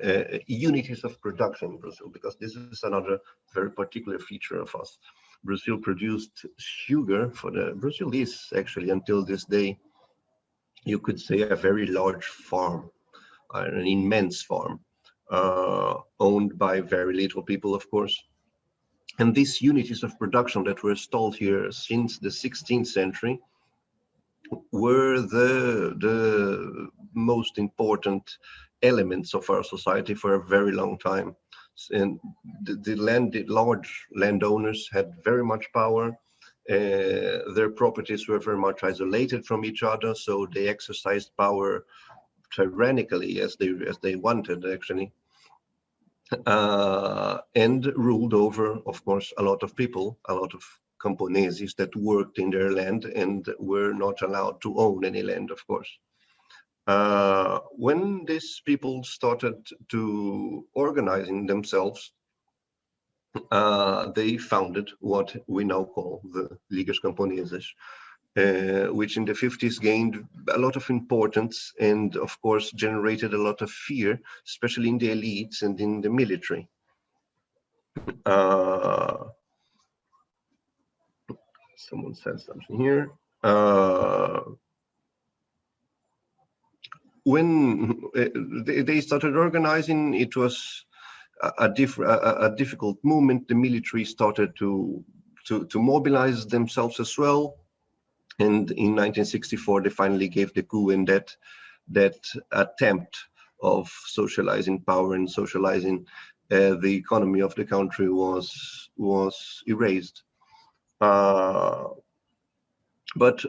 unities of production in Brazil, because this is another very particular feature of us. Brazil produced sugar Brazil is actually until this day, you could say, a very large farm, an immense farm, owned by very little people, of course. And these unities of production that were installed here since the 16th century were the most important elements of our society for a very long time. And the large landowners had very much power. Their properties were very much isolated from each other, so they exercised power tyrannically as they wanted, actually, and ruled over, of course, a lot of people, a lot of camponeses that worked in their land and were not allowed to own any land, of course. When these people started to organizing themselves, they founded what we now call the Ligas Camponesas, which in the 50s gained a lot of importance and, of course, generated a lot of fear, especially in the elites and in the military. Someone said something here. When they started organizing, it was a difficult movement. The military started to mobilize themselves as well. And in 1964, they finally gave the coup, and that attempt of socializing power and socializing the economy of the country was erased. But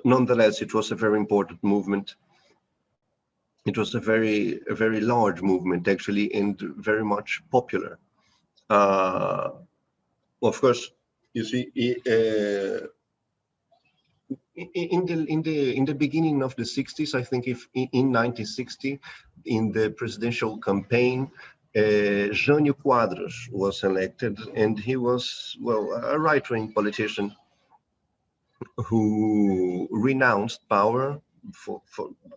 nonetheless, it was a very important movement. It was a very large movement, actually, and very much popular. Of course, you see, in the beginning of the 60s, I think, in 1960, in the presidential campaign, Jânio Quadros was elected, and he was, well, a right-wing politician who renounced power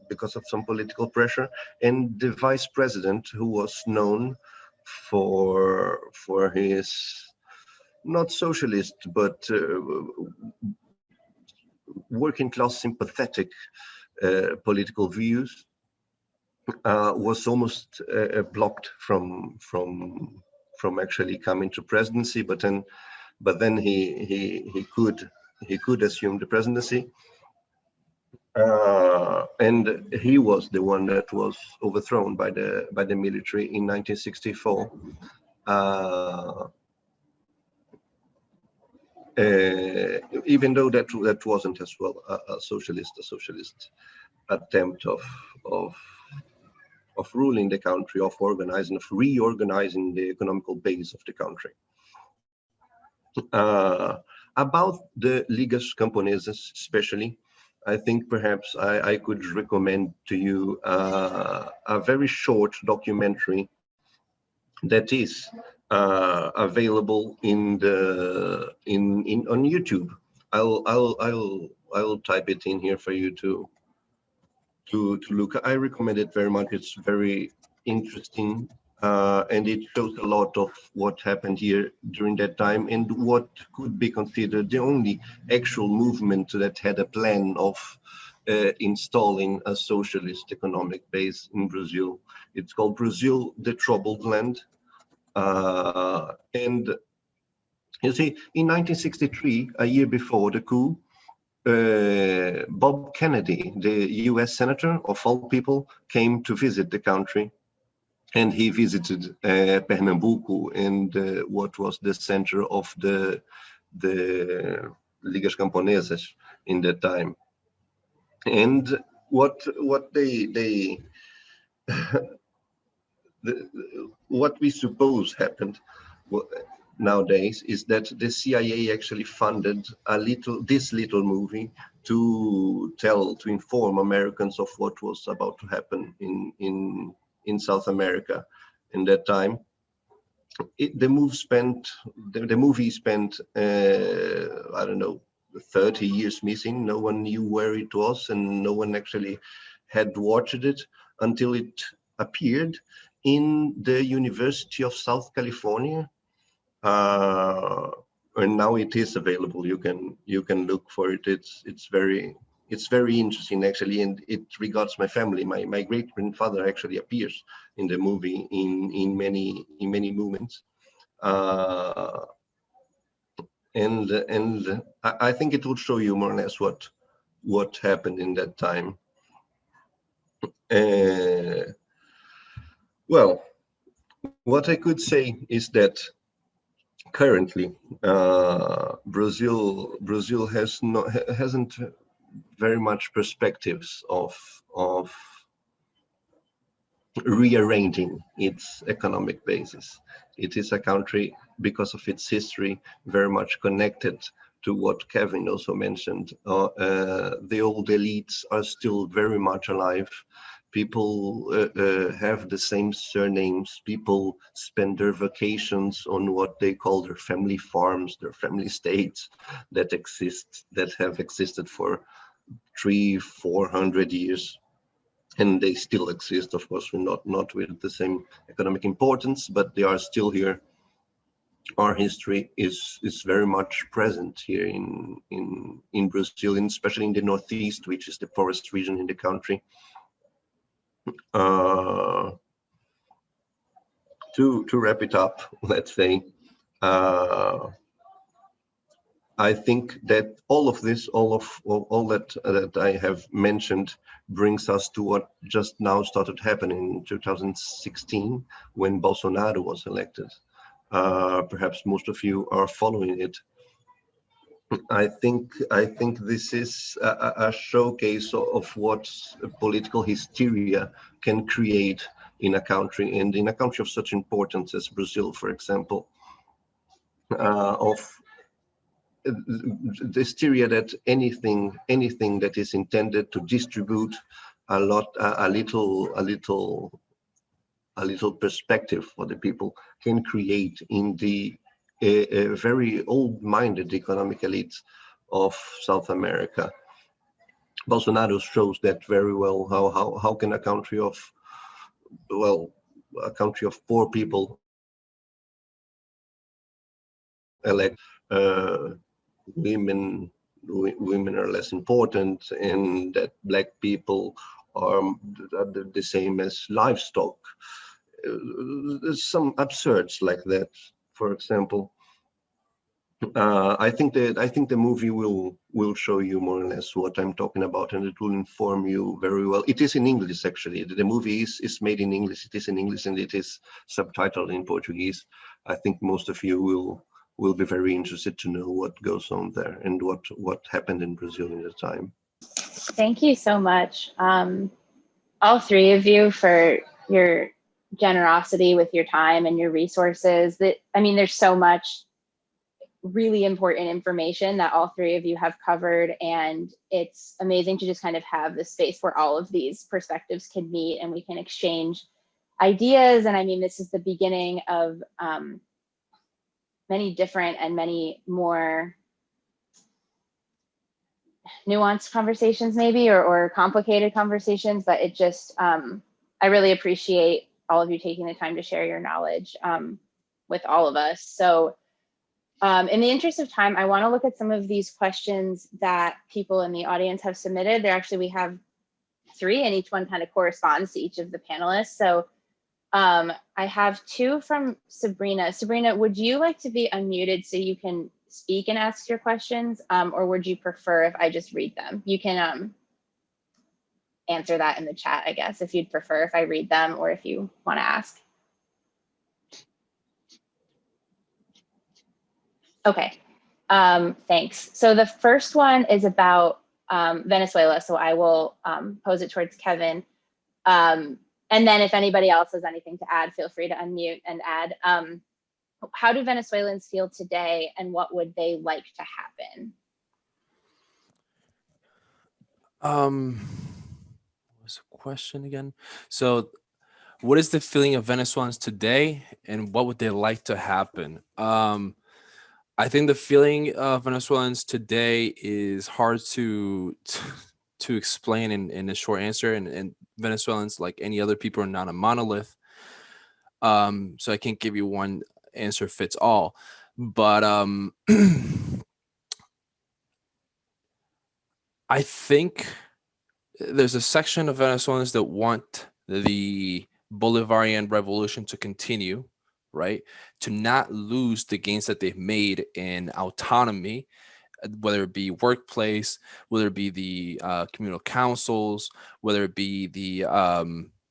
because of some political pressure, and the vice president, who was known for his not socialist but working class sympathetic political views, was almost blocked from actually coming to presidency. But then he could assume the presidency. And he was the one that was overthrown by the military in 1964. Even though that wasn't as well a socialist attempt of ruling the country, of reorganizing the economical base of the country. About the Ligas Camponesas, especially, I think perhaps I could recommend to you a very short documentary that is available on YouTube. I'll type it in here for you to look. I recommend it very much. It's very interesting, and it shows a lot of what happened here during that time and what could be considered the only actual movement that had a plan of installing a socialist economic base in Brazil. It's called Brazil, the Troubled Land. And you see, in 1963, a year before the coup, Bob Kennedy, the US senator of all people, came to visit the country, and he visited Pernambuco and what was the center of the Ligas Camponesas in that time. And what we suppose happened nowadays is that the CIA actually funded this little movie to inform Americans of what was about to happen in South America in that time. the movie spent I don't know, 30 years missing. No one knew where it was, and no one actually had watched it until it appeared in the University of South California, and now it is available. You can look for it. It's very interesting actually, and it regards my family. My great grandfather actually appears in the movie in many moments. And I think it will show you more or less what happened in that time. Well, what I could say is that currently Brazil hasn't very much perspectives of rearranging its economic basis. It is a country, because of its history, very much connected to what Kevin also mentioned. The old elites are still very much alive. People have the same surnames. People spend their vacations on what they call their family farms, their family estates that have existed for 300-400 years. And they still exist, of course, not with the same economic importance, but they are still here. Our history is very much present here in Brazil, and especially in the Northeast, which is the poorest region in the country. To wrap it up, let's say, I think that all of this, all that I have mentioned, brings us to what just now started happening in 2016 when Bolsonaro was elected. Perhaps most of you are following it. I think this is a showcase of what political hysteria can create in a country, and in a country of such importance as Brazil, for example, of the hysteria that anything that is intended to distribute a little perspective for the people can create in the very old-minded economic elites of South America. Bolsonaro shows that very well. How can a country of poor people elect women are less important, and that black people are the same as livestock. There's some absurds like that, for example. I think the movie will show you more or less what I'm talking about, and it will inform you very well. It is in English, actually. The movie is made in English. It is in English, and it is subtitled in Portuguese. I think most of you will be very interested to know what goes on there and what happened in Brazil in the time.
Thank you so much, all three of you, for your generosity with your time and your resources. There's so much really important information that all three of you have covered, and it's amazing to just kind of have the space where all of these perspectives can meet and we can exchange ideas. And this is the beginning of many different and many more nuanced conversations, maybe, or complicated conversations, but it just, I really appreciate all of you taking the time to share your knowledge with all of us. So in the interest of time, I want to look at some of these questions that people in the audience have submitted. We have 3, and each one kind of corresponds to each of the panelists. So I have 2 from Sabrina. Sabrina, would you like to be unmuted so you can speak and ask your questions, or would you prefer if I just read them? You can answer that in the chat, I guess, if you'd prefer if I read them or if you want to ask. Okay, thanks. So the first one is about Venezuela, so I will pose it towards Kevin. And then if anybody else has anything to add, feel free to unmute and add. How do Venezuelans feel today, and what would they like to happen?
What was the question again? So what is the feeling of Venezuelans today, and what would they like to happen? I think the feeling of Venezuelans today is hard to explain in a short answer, and Venezuelans, like any other people, are not a monolith. So I can't give you one answer fits all, but I think there's a section of Venezuelans that want the Bolivarian Revolution to continue, right? To not lose the gains that they've made in autonomy, whether it be workplace, whether it be the communal councils, whether it be the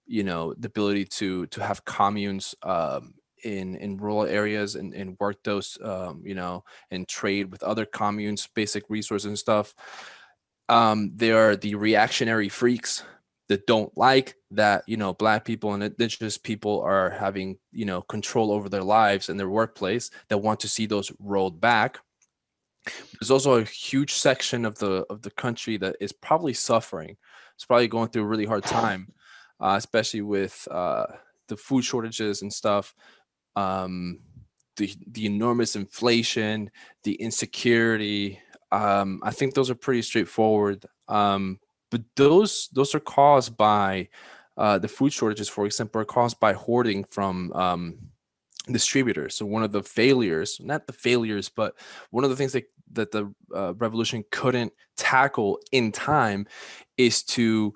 the ability to have communes in rural areas and work those and trade with other communes, basic resources and stuff. They are the reactionary freaks that don't like that, Black people and indigenous people are having, control over their lives and their workplace, that want to see those rolled back. There's also a huge section of the country that is probably suffering. It's probably going through a really hard time, especially with the food shortages and stuff, the enormous inflation, the insecurity. I think those are pretty straightforward. But those are caused by the food shortages, for example, are caused by hoarding from distributors. So one of the failures, not the failures, but one of the things that the revolution couldn't tackle in time is to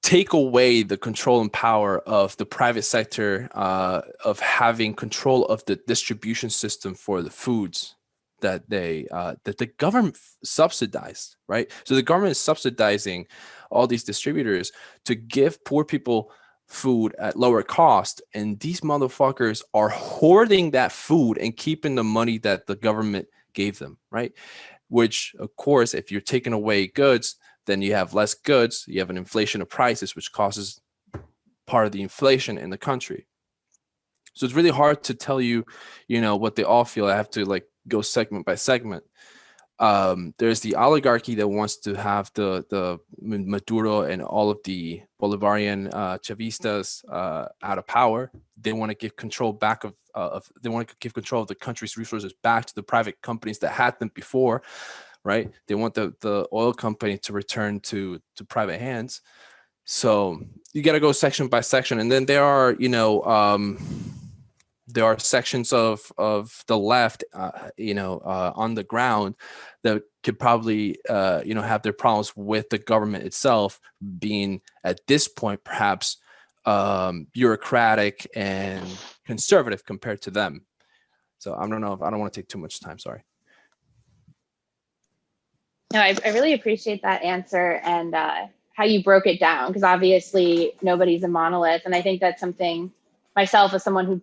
take away the control and power of the private sector, of having control of the distribution system for the foods that that the government subsidized, right? So the government is subsidizing all these distributors to give poor people food at lower cost, and these motherfuckers are hoarding that food and keeping the money that the government gave them, right? Which, of course, if you're taking away goods, then you have less goods, you have an inflation of prices, which causes part of the inflation in the country. So it's really hard to tell you, what they all feel. I have to go segment by segment. There's the oligarchy that wants to have the Maduro and all of the Bolivarian Chavistas out of power. They want to give control back they want to give control of the country's resources back to the private companies that had them before, right? They want the oil company to return to private hands. So you got to go section by section, and then there are there are sections of the left, on the ground that could probably, have their problems with the government itself being, at this point, perhaps bureaucratic and conservative compared to them. So I don't know, I don't want to take too much time. Sorry.
No, I really appreciate that answer and how you broke it down, because obviously nobody's a monolith. And I think that's something myself, as someone who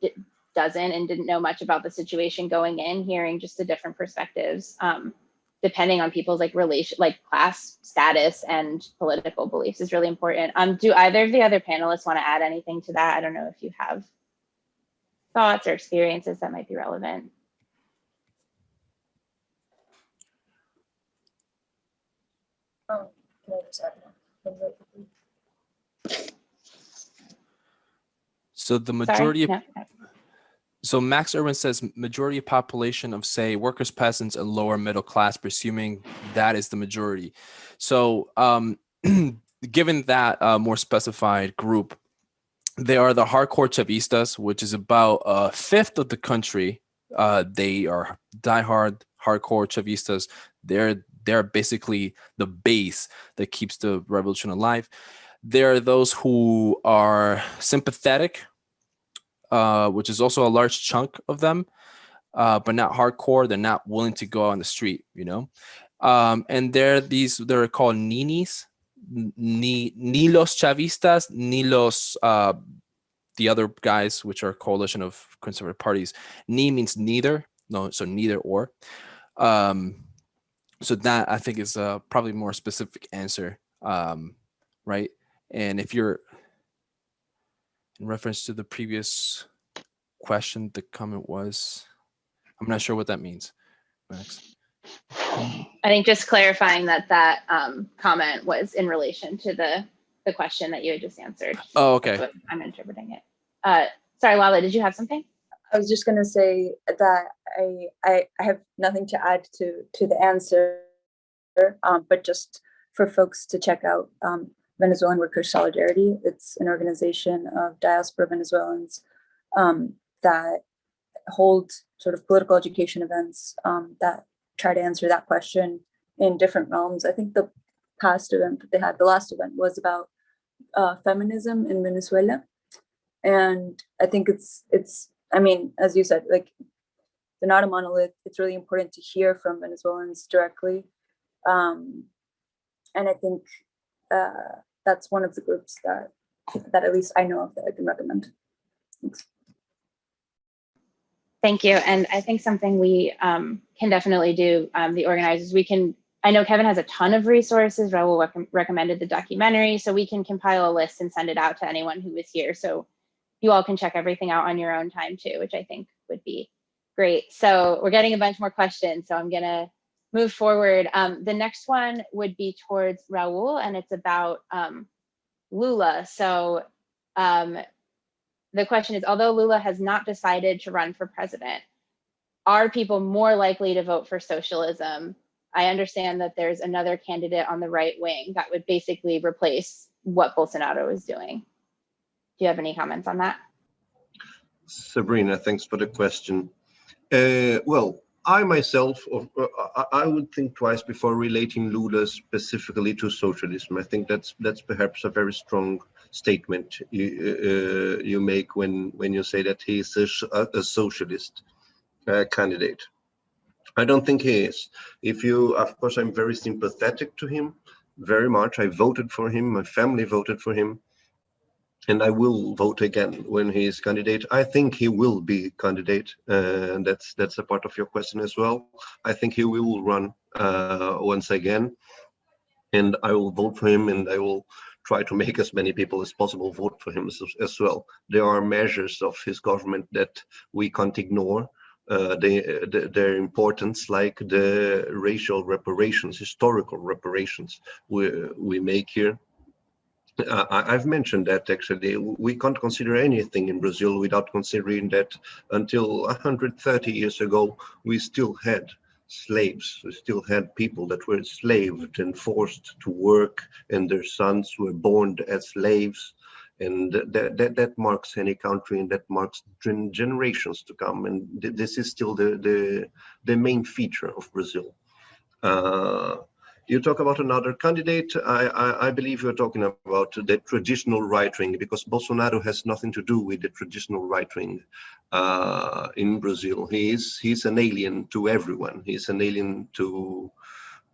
didn't know much about the situation going in, hearing just the different perspectives, depending on people's class status and political beliefs, is really important. Do either of the other panelists want to add anything to that? I don't know if you have thoughts or experiences that might be relevant.
Can I just add one?
So the majority
Sorry?
of So Max Irwin says majority of population of, say, workers, peasants, and lower middle class, presuming that is the majority. So given that more specified group, they are the hardcore Chavistas, which is about a fifth of the country. They are diehard, hardcore Chavistas. They're basically the base that keeps the revolution alive. There are those who are sympathetic, which is also a large chunk of them, but not hardcore. They're not willing to go on the street, and they're called ninis, ni los chavistas, ni los, the other guys, which are a coalition of conservative parties. Ni means neither, no, so neither or. So that, I think, is probably more specific answer, right? And if you're in reference to the previous question, the comment was, I'm not sure what that means, Max.
I think just clarifying that comment was in relation to the the question that you had just answered.
Oh, okay.
That's what I'm interpreting it. Sorry, Lala, did you have something?
I was just going to say that I have nothing to add to the answer, but just for folks to check out Venezuelan Workers Solidarity. It's an organization of diaspora Venezuelans that hold sort of political education events that try to answer that question in different realms. I think the past event that they had, the last event, was about feminism in Venezuela. And I think it's, I mean, as you said, like, they're not a monolith. It's really important to hear from Venezuelans directly. And I think that's one of the groups that at least I know of that I can recommend. Thanks.
Thank you. And I think something we can definitely do, the organizers, I know Kevin has a ton of resources. Raul recommended the documentary, so we can compile a list and send it out to anyone who is here. So you all can check everything out on your own time too, which I think would be great. So we're getting a bunch more questions, so I'm gonna move forward. The next one would be towards Raul, and it's about Lula. So the question is, although Lula has not decided to run for president, are people more likely to vote for socialism? I understand that there's another candidate on the right wing that would basically replace what Bolsonaro is doing. Do you have any comments on that?
Sabrina, thanks for the question. Well, I myself, I would think twice before relating Lula specifically to socialism. I think that's perhaps a very strong statement you make when you say that he is a socialist candidate. I don't think he is. Of course, I'm very sympathetic to him, very much. I voted for him. My family voted for him. And I will vote again when he is candidate. I think he will be candidate, and that's a part of your question as well. I think he will run once again, and I will vote for him, and I will try to make as many people as possible vote for him as well. There are measures of his government that we can't ignore. Their importance, like the racial reparations, historical reparations we make here. I've mentioned that actually we can't consider anything in Brazil without considering that until 130 years ago, we still had slaves. We still had people that were enslaved and forced to work, and their sons were born as slaves. And that marks any country, and that marks generations to come. And this is still the main feature of Brazil. You talk about another candidate. I believe you're talking about the traditional right wing, because Bolsonaro has nothing to do with the traditional right wing in Brazil. He's an alien to everyone. He's an alien to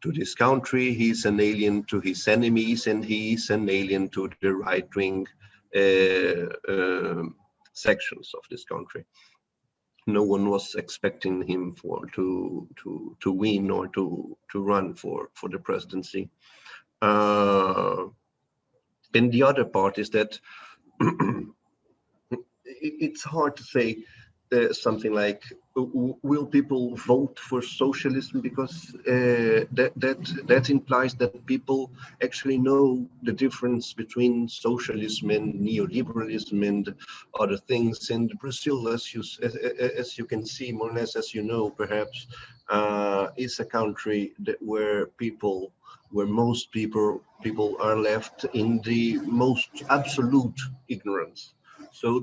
this country. He's an alien to his enemies, and he's an alien to the right wing sections of this country. No one was expecting him to win or to run for the presidency. And the other part is that it's hard to say something like, will people vote for socialism? Because that implies that people actually know the difference between socialism and neoliberalism and other things. And Brazil, as you can see, more or less, as you know, perhaps, is a country where most people are left in the most absolute ignorance. So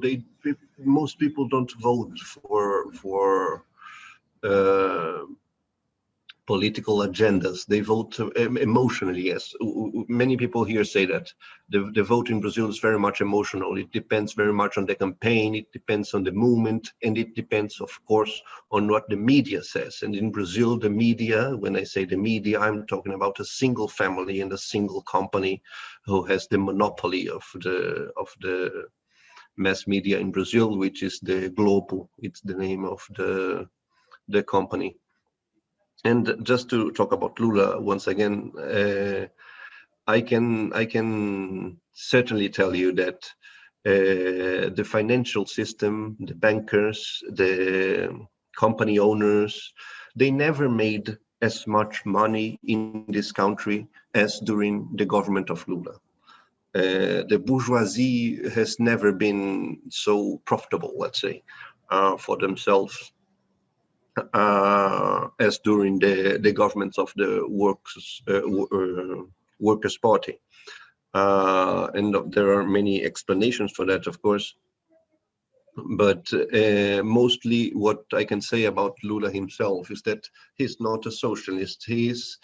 most people don't vote for political agendas. They vote emotionally. Yes, many people here say that the vote in Brazil is very much emotional. It depends very much on the campaign. It depends on the movement, and it depends, of course, on what the media says. And in Brazil, the media, when I say the media, I'm talking about a single family and a single company who has the monopoly of the mass media in Brazil, which is the Globo. It's the name of the company. And just to talk about Lula once again, I can certainly tell you that the financial system, the bankers, the company owners, they never made as much money in this country as during the government of Lula. the bourgeoisie has never been so profitable, let's say, for themselves as during the governments of the Workers' Party. And there are many explanations for that, of course. But mostly what I can say about Lula himself is that he's not a socialist. He's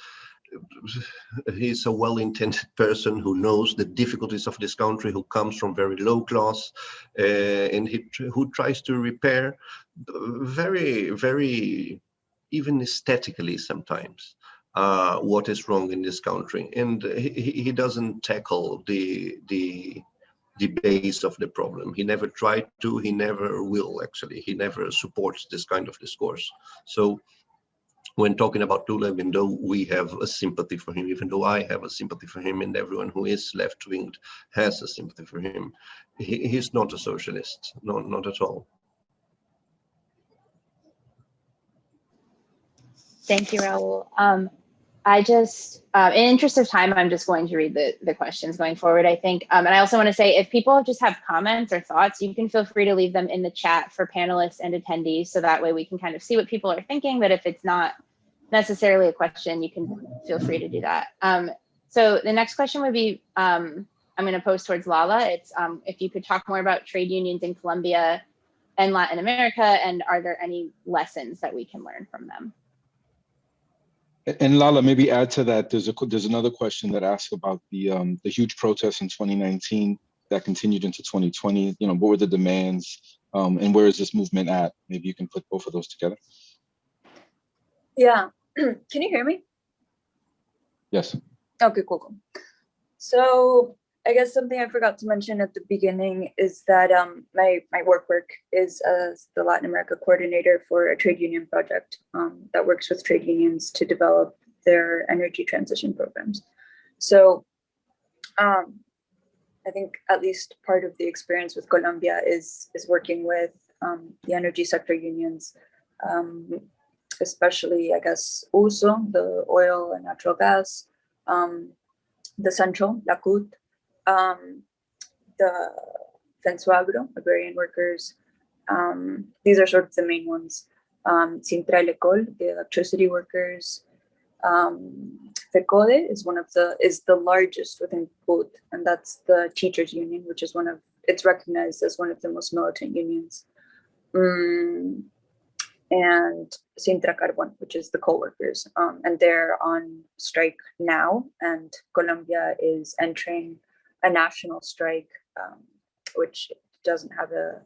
a well-intended person who knows the difficulties of this country, who comes from very low class, and who tries to repair very, very, even aesthetically sometimes, what is wrong in this country. And he doesn't tackle the base of the problem. He never tried to, he never will, actually. He never supports this kind of discourse. So when talking about Lula, even though we have a sympathy for him, even though I have a sympathy for him, and everyone who is left-winged has a sympathy for him, he's not a socialist, not at all.
Thank you, Raul. I just, in interest of time, I'm just going to read the questions going forward, I think. And I also want to say, if people just have comments or thoughts, you can feel free to leave them in the chat for panelists and attendees. So that way we can kind of see what people are thinking. But if it's not necessarily a question, you can feel free to do that. So the next question would be, I'm going to pose towards Lala. It's if you could talk more about trade unions in Colombia and Latin America, and are there any lessons that we can learn from them?
And Lala, maybe add to that, there's another question that asks about the huge protests in 2019 that continued into 2020. You know, what were the demands, and where is this movement at? Maybe you can put both of those together.
Yeah, can you hear me?
Yes.
Okay, cool. So I guess something I forgot to mention at the beginning is that my work is as the Latin America coordinator for a trade union project that works with trade unions to develop their energy transition programs. So I think at least part of the experience with Colombia is working with the energy sector unions, especially, I guess, USO, the oil and natural gas, the Central, la CUT, the Venezuela, agrarian workers. These are sort of the main ones. Central Ecol, the electricity workers. FECODE is the largest within CUT, and that's the teachers union, which is it's recognized as one of the most militant unions. And Sintra Carbon, which is the co-workers, and they're on strike now, and Colombia is entering a national strike, which doesn't have a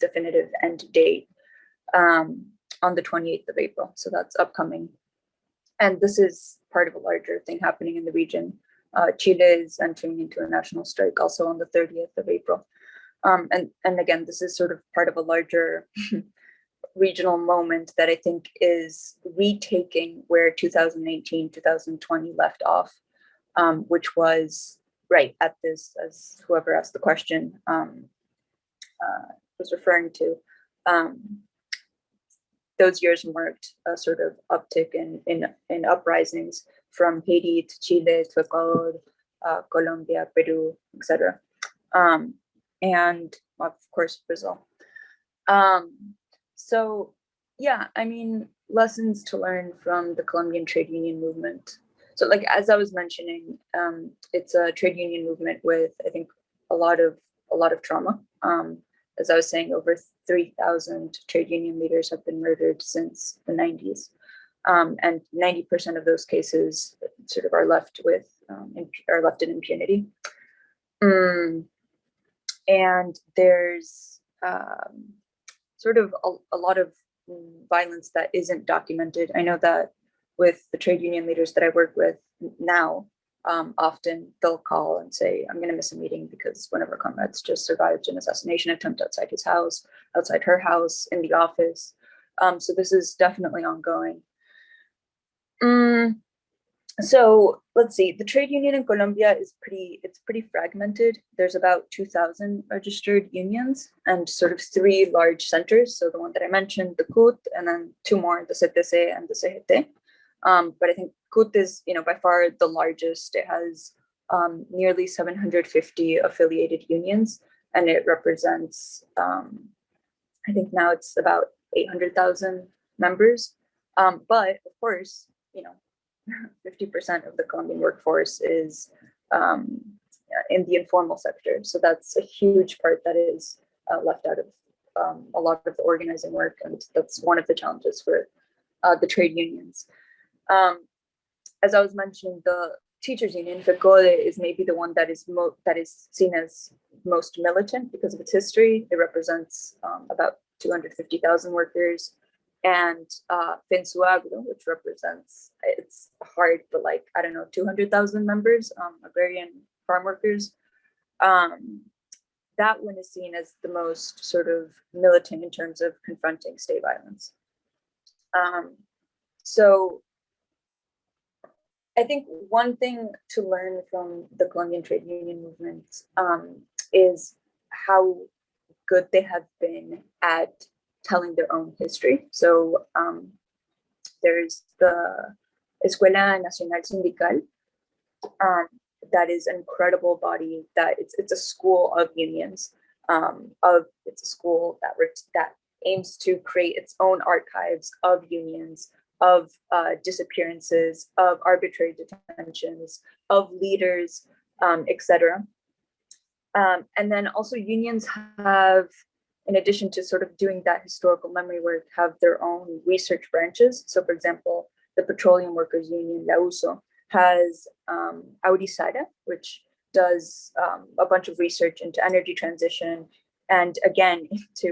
definitive end date, on the 28th of April. So that's upcoming. And this is part of a larger thing happening in the region. Chile is entering into a national strike also on the 30th of April. And again, this is sort of part of a larger regional moment that I think is retaking where 2018, 2020 left off, which was right at this, as whoever asked the question was referring to. Those years marked a sort of uptick in uprisings from Haiti to Chile to Ecuador, Colombia, Peru, etc. And of course, Brazil. So yeah, I mean, lessons to learn from the Colombian trade union movement. So like, as I was mentioning, it's a trade union movement with, I think, a lot of trauma. As I was saying, over 3,000 trade union leaders have been murdered since the 90s. And 90% of those cases sort of are left in impunity. And there's sort of a lot of violence that isn't documented. I know that with the trade union leaders that I work with now, often they'll call and say, I'm going to miss a meeting because one of our comrades just survived an assassination attempt outside his house, outside her house, in the office. So this is definitely ongoing. So let's see, the trade union in Colombia is pretty fragmented. There's about 2,000 registered unions and sort of 3 large centers. So the one that I mentioned, the CUT, and then 2 more, the CTC and the CGT. But I think CUT is, by far the largest. It has nearly 750 affiliated unions, and it represents, I think now it's about 800,000 members. But of course, 50% of the Colombian workforce is in the informal sector. So that's a huge part that is left out of a lot of the organizing work, and that's one of the challenges for the trade unions. As I was mentioning, the teachers union, FECODE, is maybe the one that is seen as most militant because of its history. It represents about 250,000 workers, and FENSUAGRO, which represents, it's hard, but like, I don't know, 200,000 members, agrarian farm workers. That one is seen as the most sort of militant in terms of confronting state violence. So I think one thing to learn from the Colombian trade union movement is how good they have been at telling their own history. So there's the Escuela Nacional Sindical, that is an incredible body, that it's a school of unions, it's a school that aims to create its own archives of unions, of disappearances, of arbitrary detentions, of leaders, etc. And then also unions have, in addition to sort of doing that historical memory work, have their own research branches. So for example, the Petroleum Workers Union, La USO, has Aurisara, which does a bunch of research into energy transition, and again,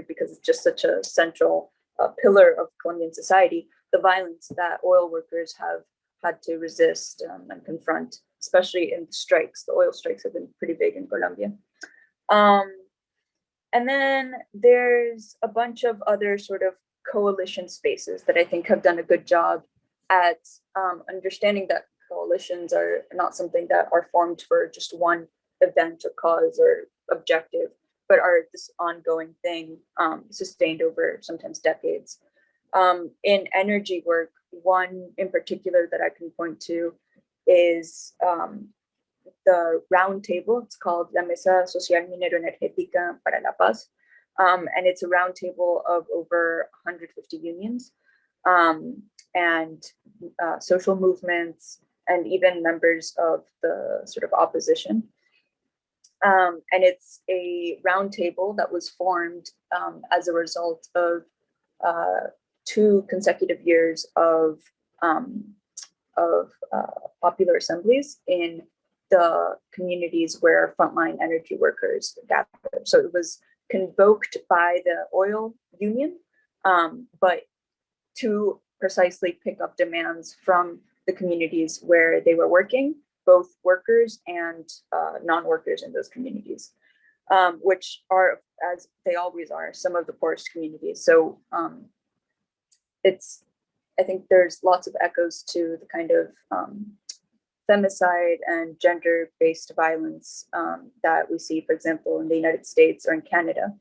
because it's just such a central pillar of Colombian society, the violence that oil workers have had to resist and confront, especially in strikes. The oil strikes have been pretty big in Colombia. And then there's a bunch of other sort of coalition spaces that I think have done a good job at understanding that coalitions are not something that are formed for just one event or cause or objective, but are this ongoing thing, sustained over sometimes decades. In energy work, one in particular that I can point to is the round table. It's called La Mesa Social Minero Energética para la Paz. And it's a round table of over 150 unions and social movements, and even members of the sort of opposition. And it's a round table that was formed as a result of 2 consecutive years of popular assemblies in the communities where frontline energy workers gathered. So it was convoked by the oil union, but to precisely pick up demands from the communities where they were working, both workers and non-workers in those communities, which are, as they always are, some of the poorest communities. So I think there's lots of echoes to the kind of femicide and gender-based violence that we see, for example, in the United States or in Canada,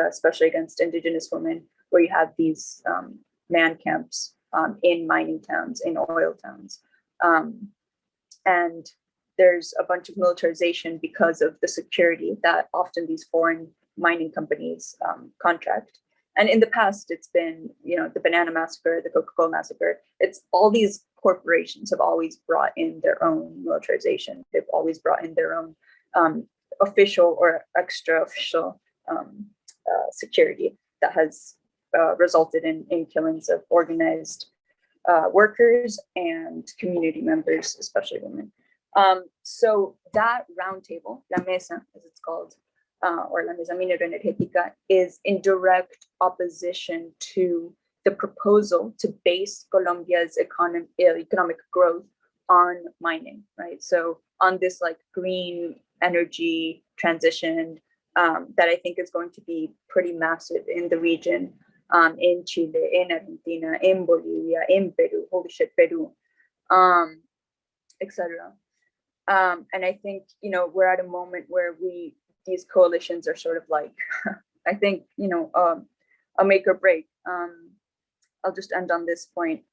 especially against Indigenous women, where you have these man camps in mining towns, in oil towns. And there's a bunch of militarization because of the security that often these foreign mining companies contract. And in the past, it's been, the banana massacre, the Coca-Cola massacre. It's all these corporations have always brought in their own militarization. They've always brought in their own official or extra official security that has resulted in killings of organized workers and community members, especially women. So that roundtable, La Mesa, as it's called, or La Mesa Minero Energética, is in direct opposition to the proposal to base Colombia's economic growth on mining, right? So on this like green energy transition that I think is going to be pretty massive in the region, in Chile, in Argentina, in Bolivia, in Peru, holy shit, Peru, etc. And I think, we're at a moment where these coalitions are sort of like, I think, a make or break. I'll just end on this point.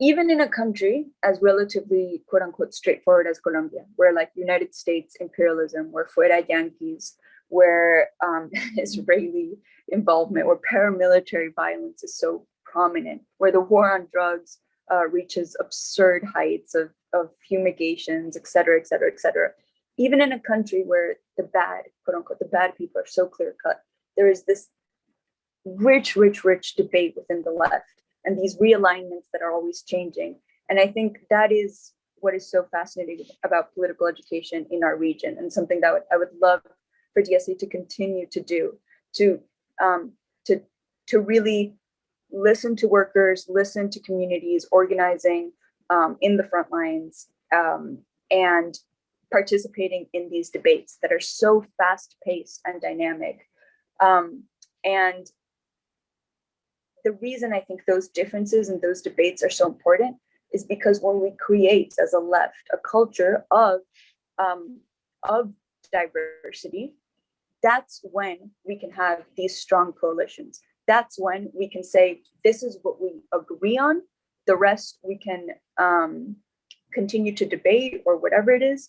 even in a country as relatively quote unquote straightforward as Colombia, where like United States imperialism, where fuera Yankees, where Israeli involvement, where paramilitary violence is so prominent, where the war on drugs reaches absurd heights of fumigations, et cetera, et cetera, et cetera. Even in a country where the bad, quote unquote, the bad people are so clear cut, there is this rich debate within the left and these realignments that are always changing. And I think that is what is so fascinating about political education in our region, and something that I would love for DSA to continue to do, to really listen to workers, listen to communities organizing in the front lines, and participating in these debates that are so fast-paced and dynamic. And the reason I think those differences and those debates are so important is because when we create as a left a culture of diversity, that's when we can have these strong coalitions. That's when we can say, this is what we agree on. The rest we can continue to debate or whatever it is.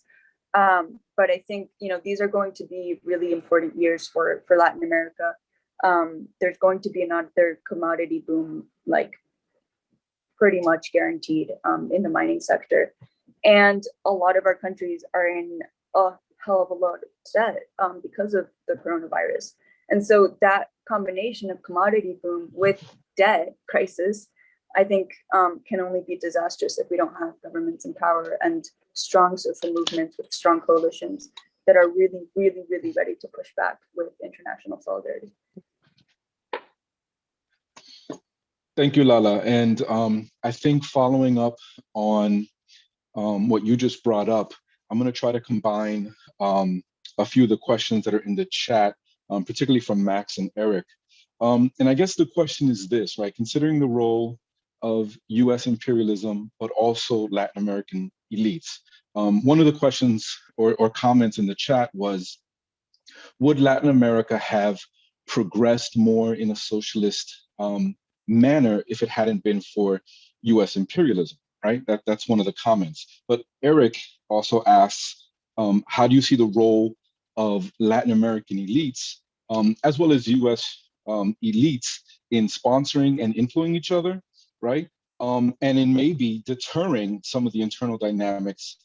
But I think, these are going to be really important years for Latin America. There's going to be another commodity boom, like pretty much guaranteed in the mining sector. And a lot of our countries are in a hell of a lot of debt because of the coronavirus. And so that combination of commodity boom with debt crisis, I think can only be disastrous if we don't have governments in power and strong social movements with strong coalitions that are really, really, really ready to push back with international solidarity.
Thank you, Lala. And I think following up on what you just brought up, I'm going to try to combine a few of the questions that are in the chat, particularly from Max and Eric. And I guess the question is this, right? Considering the role of US imperialism, but also Latin American elites. One of the questions or comments in the chat was, would Latin America have progressed more in a socialist manner if it hadn't been for US imperialism, right? That's one of the comments. But Eric also asks, how do you see the role of Latin American elites, as well as US elites in sponsoring and influencing each other, right? And in maybe deterring some of the internal dynamics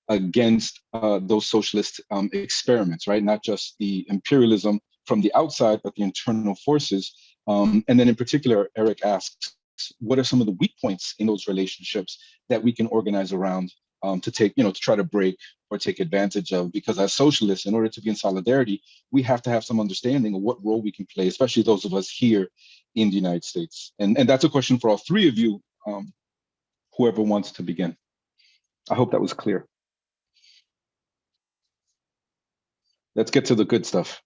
against those socialist experiments, right? Not just the imperialism from the outside, but the internal forces. And then in particular, Eric asks, what are some of the weak points in those relationships that we can organize around to take, to try to break or take advantage of? Because as socialists, in order to be in solidarity, we have to have some understanding of what role we can play, especially those of us here in the United States. And that's a question for all three of you, whoever wants to begin. I hope that was clear. Let's get to the good stuff.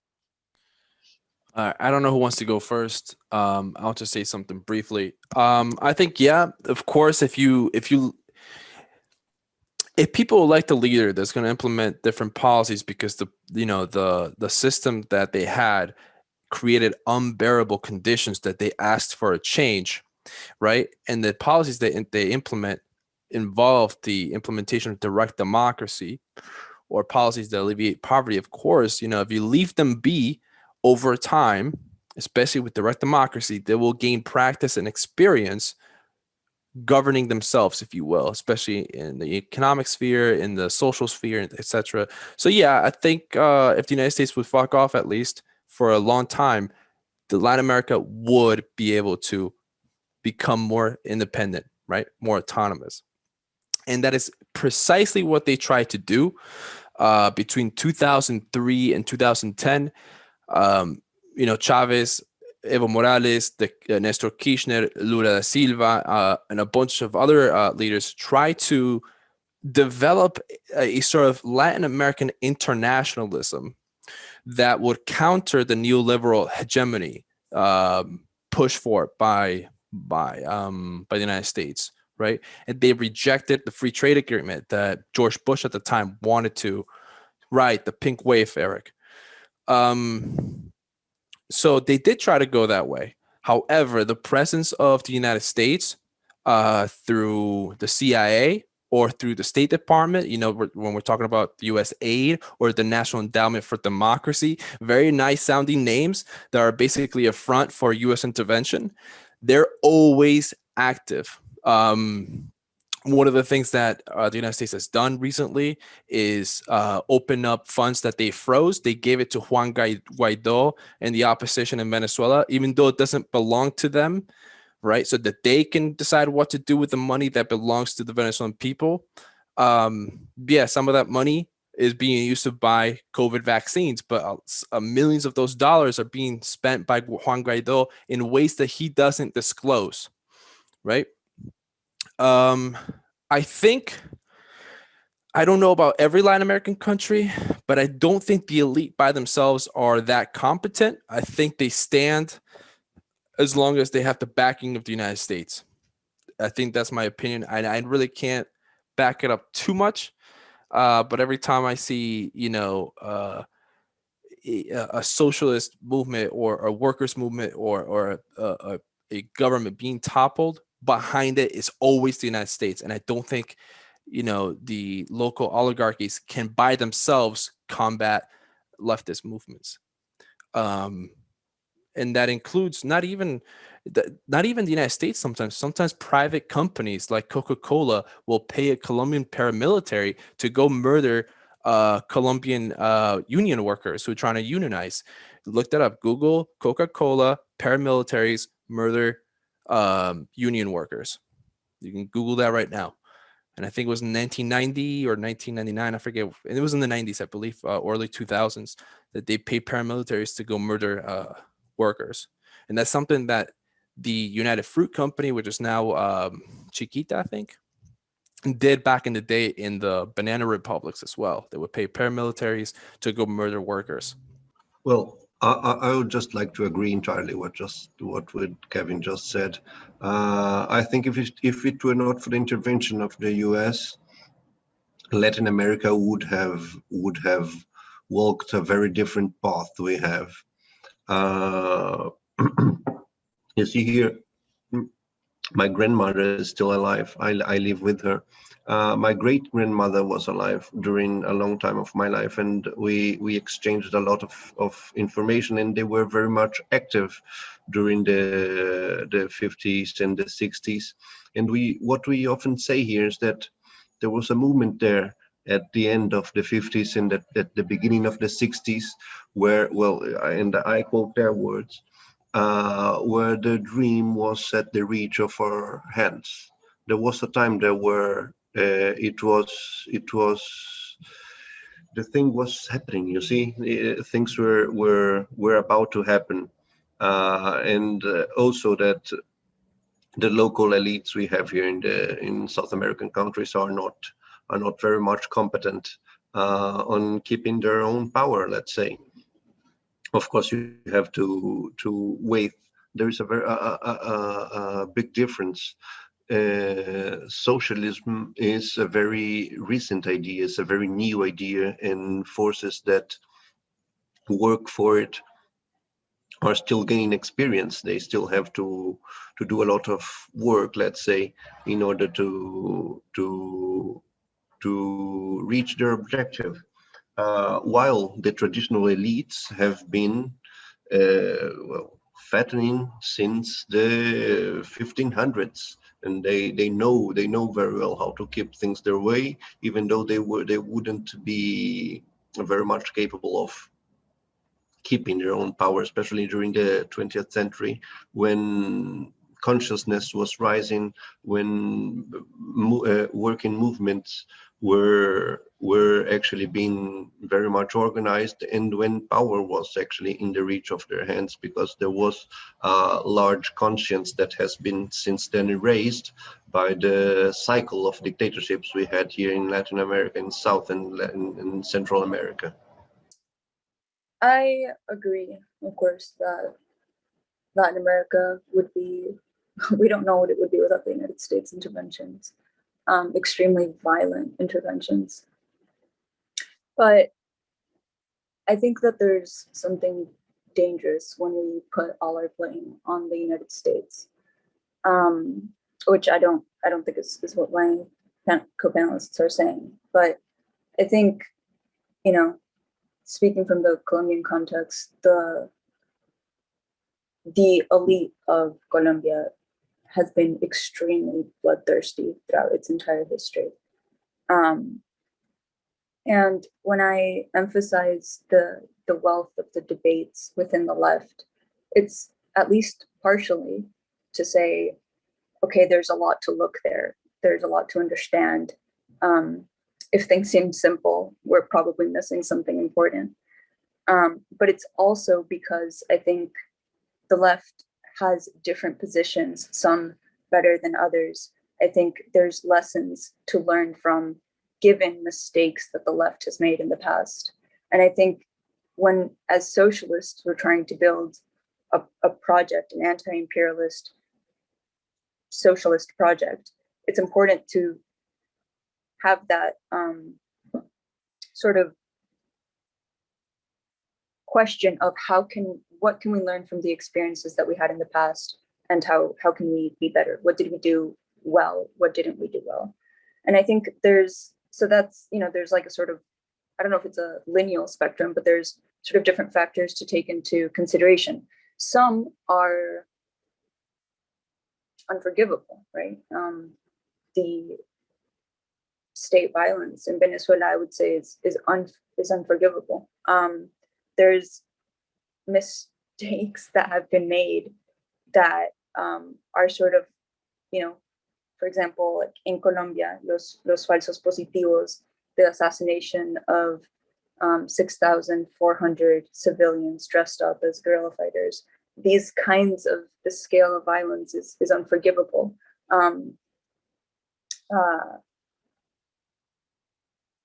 I don't know who wants to go first. I'll just say something briefly. I think, yeah, of course, if people elect a leader that's going to implement different policies because the system that they had created unbearable conditions that they asked for a change, right? And the policies that they implement involve the implementation of direct democracy or policies that alleviate poverty. Of course, if you leave them be over time, especially with direct democracy, they will gain practice and experience governing themselves, if you will, especially in the economic sphere, in the social sphere, etc. So yeah, I think if the United States would fuck off at least for a long time, the Latin America would be able to become more independent, right? More autonomous. And that is precisely what they tried to do between 2003 and 2010. Chavez, Evo Morales, Nestor Kirchner, Lula da Silva, and a bunch of other leaders try to develop a sort of Latin American internationalism that would counter the neoliberal hegemony pushed for by the United States, right? And they rejected the free trade agreement that George Bush at the time wanted to write, the pink wave, Eric. So they did try to go that way. However, the presence of the United States through the CIA or through the State Department, when we're talking about US aid or the National Endowment for Democracy, very nice sounding names that are basically a front for US intervention. They're always active. One of the things that the United States has done recently is open up funds that they froze. They gave it to Juan Guaido and the opposition in Venezuela, even though it doesn't belong to them, right? So that they can decide what to do with the money that belongs to the Venezuelan people. Yeah, some of that money is being used to buy COVID vaccines, but millions of those dollars are being spent by Juan Guaido in ways that he doesn't disclose, right? I think, I don't know about every Latin American country, but I don't think the elite by themselves are that competent. I think they stand as long as they have the backing of the United States. I think that's my opinion. I really can't back it up too much, but every time I see, a socialist movement or a workers movement or a government being toppled, behind it is always the United States. And I don't think, the local oligarchies can by themselves combat leftist movements. And that includes not even the United States. Sometimes private companies like Coca-Cola will pay a Colombian paramilitary to go murder Colombian union workers who are trying to unionize. Look that up. Google Coca-Cola paramilitaries murder union workers. You can Google that right now. And I think it was in 1990 or 1999, I forget. And it was in the 90s, I believe, early 2000s, that they paid paramilitaries to go murder workers. And that's something that the United Fruit Company, which is now Chiquita, I think, did back in the day in the banana republics as well. They would pay paramilitaries to go murder workers.
Well, I would just like to agree entirely what Kevin just said. I think if it were not for the intervention of the U.S., Latin America would have walked a very different path we have. You see here, my grandmother is still alive. I live with her. My great grandmother was alive during a long time of my life, and we exchanged a lot of information, and they were very much active during the 50s and the 60s. And what we often say here is that there was a movement there at the end of the 50s and at the beginning of the 60s where, well, and I quote their words, where the dream was at the reach of our hands. There was a time there where it was the thing was happening. You see, things were about to happen, and also that the local elites we have here in South American countries are not very much competent on keeping their own power, let's say. Of course, you have to wait. There is a very big difference. Socialism is a very recent idea. It's a very new idea, and forces that work for it are still gaining experience. They still have to do a lot of work, let's say, in order to reach their objective. While the traditional elites have been fattening since the 1500s, and they know very well how to keep things their way, even though they wouldn't be very much capable of keeping their own power, especially during the 20th century when consciousness was rising, when working movements were actually being very much organized, and when power was actually in the reach of their hands, because there was a large conscience that has been since then erased by the cycle of dictatorships we had here in Latin America, in South and Central America.
I agree, of course, that Latin America would be, we don't know what it would be without the United States interventions, extremely violent interventions. But I think that there's something dangerous when we put all our blame on the United States. which I don't think is what my co-panelists are saying. But I think, you know, speaking from the Colombian context, the elite of Colombia has been extremely bloodthirsty throughout its entire history. And when I emphasize the wealth of the debates within the left, it's at least partially to say, okay, there's a lot to look there. There's a lot to understand. If things seem simple, we're probably missing something important. But it's also because I think the left has different positions, some better than others. I think there's lessons to learn from given mistakes that the left has made in the past. And I think when, as socialists, we're trying to build a project, an anti-imperialist socialist project, it's important to have that sort of question of what can we learn from the experiences that we had in the past, and how can we be better? What did we do well? What didn't we do well? And I think there's like a sort of, I don't know if it's a lineal spectrum, but there's sort of different factors to take into consideration. Some are unforgivable, right? The state violence in Venezuela, I would say, is unforgivable. There's mistakes that have been made that are sort of, you know, for example, like in Colombia, los falsos positivos, the assassination of 6,400 civilians dressed up as guerrilla fighters. These kinds of, the scale of violence is unforgivable.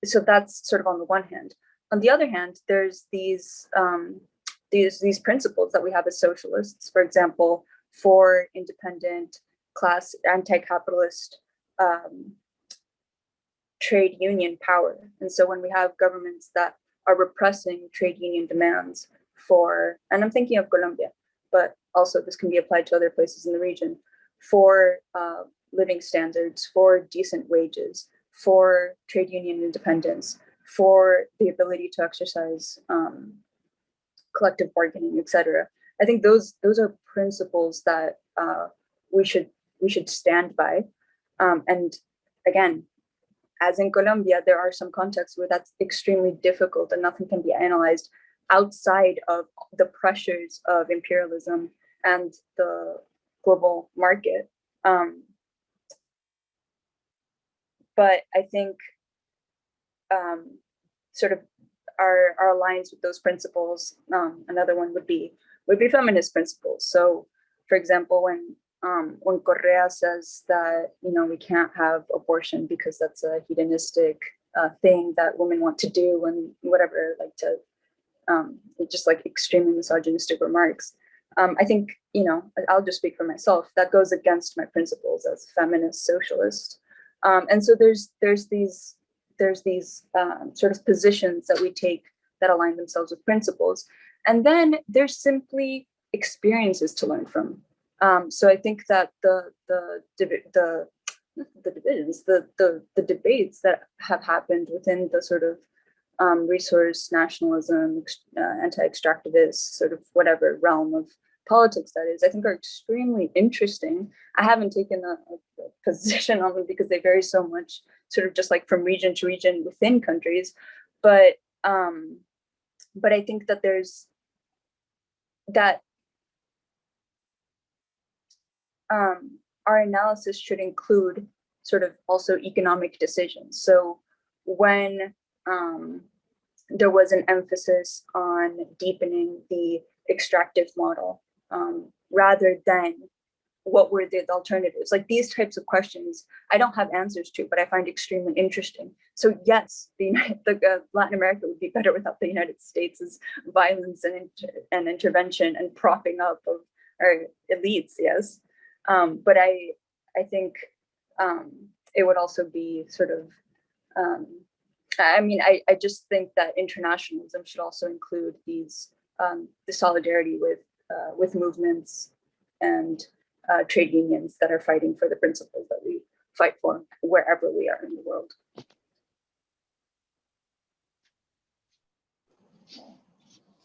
So that's sort of on the one hand. On the other hand, there's these principles that we have as socialists, for example, for independent, class, anti-capitalist trade union power. And so when we have governments that are repressing trade union demands for, and I'm thinking of Colombia, but also this can be applied to other places in the region, for living standards, for decent wages, for trade union independence, for the ability to exercise collective bargaining, etc. I think those are principles that we should stand by. And again, as in Colombia, there are some contexts where that's extremely difficult and nothing can be analyzed outside of the pressures of imperialism and the global market. But I think sort of our alliance with those principles, another one would be feminist principles. So, for example, when Correa says that, you know, we can't have abortion because that's a hedonistic thing that women want to do and whatever, like to just like extremely misogynistic remarks. I think, you know, I'll just speak for myself, that goes against my principles as a feminist socialist. And so there's these sort of positions that we take that align themselves with principles. And then there's simply experiences to learn from. So I think that the debates that have happened within the sort of resource nationalism, anti-extractivist, sort of whatever realm of politics that is, I think are extremely interesting. I haven't taken a position on them because they vary so much, sort of just like from region to region within countries. But I think that there's that our analysis should include sort of also economic decisions. So when there was an emphasis on deepening the extractive model, rather than what were the alternatives, like these types of questions, I don't have answers to, but I find extremely interesting. So yes, Latin America would be better without the United States' violence and intervention and propping up of our elites, yes. But I think it would also be sort of, I just think that internationalism should also include these the solidarity with movements and trade unions that are fighting for the principles that we fight for wherever we are in the world.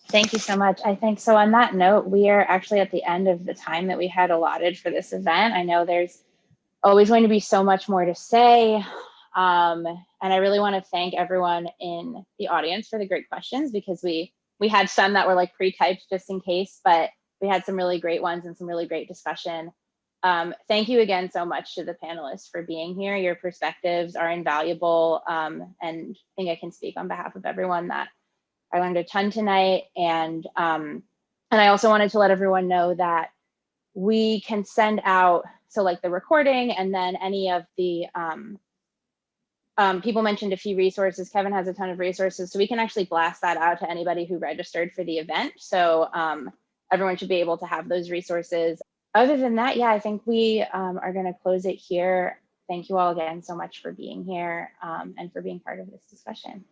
Thank you so much. I think so. On that note, we are actually at the end of the time that we had allotted for this event. I know there's always going to be so much more to say. And I really want to thank everyone in the audience for the great questions, because we had some that were like pre-typed just in case, but we had some really great ones and some really great discussion. Thank you again so much to the panelists for being here. Your perspectives are invaluable. And I think I can speak on behalf of everyone that I learned a ton tonight. And I also wanted to let everyone know that we can send out, so like the recording and then any of the, people mentioned a few resources. Kevin has a ton of resources, so we can actually blast that out to anybody who registered for the event. So everyone should be able to have those resources. Other than that, yeah, I think we are going to close it here. Thank you all again so much for being here and for being part of this discussion.